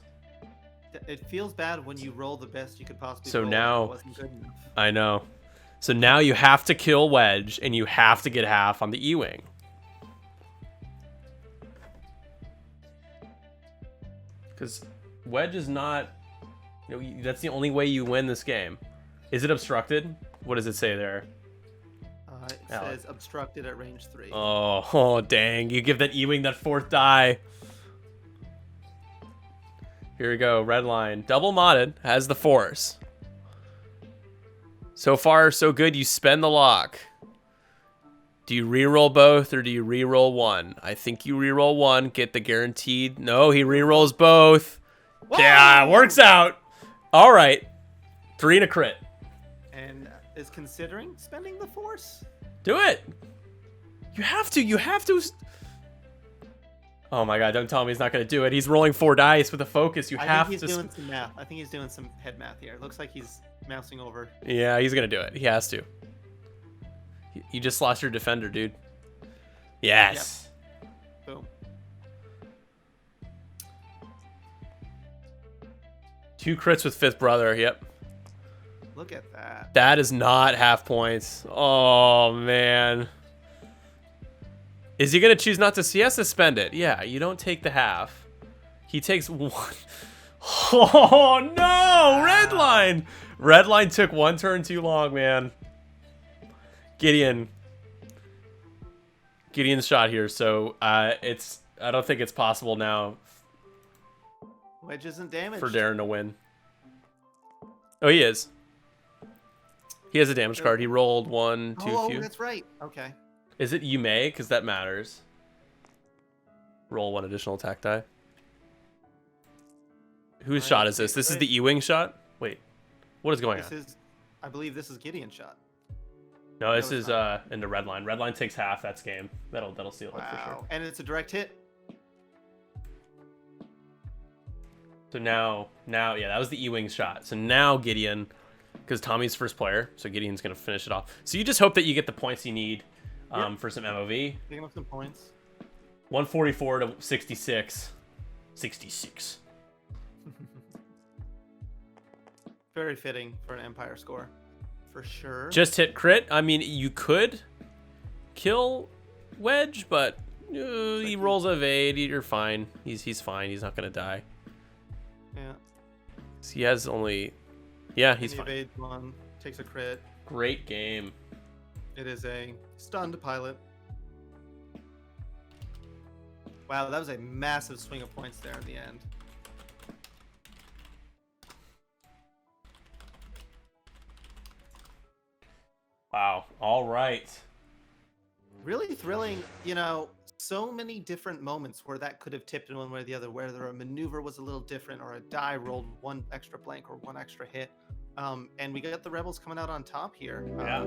It feels bad when you roll the best you could possibly So roll. now- It wasn't good enough. I know. So now you have to kill Wedge, and you have to get half on the E-Wing. Because Wedge is not... that's the only way you win this game. Is it obstructed? What does it say there? It Alek. says obstructed at range 3. Oh, dang. You give that E-Wing that 4th die. Here we go. Red line. Double modded. Has the Force. So far, so good. You spend the lock. Do you reroll both or do you reroll one? I think you reroll one. Get the guaranteed. No, he rerolls both. Whoa! Yeah, works out. All right. 3 and a crit. And is considering spending the Force? Do it. You have to. You have to. Oh my god, don't tell me he's not going to do it. He's rolling 4 dice with a focus. You have to. I think he's doing some math. I think he's doing some head math here. It looks like he's mousing over. Yeah, he's going to do it. He has to. You just lost your defender, dude. Yes. Yep. Boom. 2 crits with 5th brother. Yep. Look at that. That is not half points. Oh, man. Is he going to choose not to? He has to spend it. Yeah, you don't take the half. He takes 1. Oh, no. Red line. Red line took 1 turn too long, man. Gideon's shot here, so I don't think it's possible now Wedge isn't damaged. for Darren to win. Oh, he is. He has a damage card. He rolled 1, 2, Oh, few. that's right. Okay. Is it you may? Because that matters. Roll 1 additional attack die. Whose shot is this? This is the E-Wing shot? Wait. What is going on? I believe this is Gideon's shot. No, this is in the red line. Red line takes half. That's game. That'll seal it for sure. And it's a direct hit. So now, yeah, that was the E-Wing shot. So now Gideon, because Tommy's first player, so Gideon's gonna finish it off. So you just hope that you get the points you need for some MOV. Picking up some points. 144 to 66. 66. Very fitting for an Empire score, for sure. Just hit crit. I mean, you could kill Wedge, but he rolls evade. You're fine. He's fine. He's not gonna die. Yeah. He has only. Yeah, he's fine. Evade 1, takes a crit. Great game. It is a stunned pilot. Wow, that was a massive swing of points there at the end. Wow. All right. Really thrilling, so many different moments where that could have tipped in one way or the other, whether a maneuver was a little different or a die rolled 1 extra blank or 1 extra hit. And we got the Rebels coming out on top here. Yeah.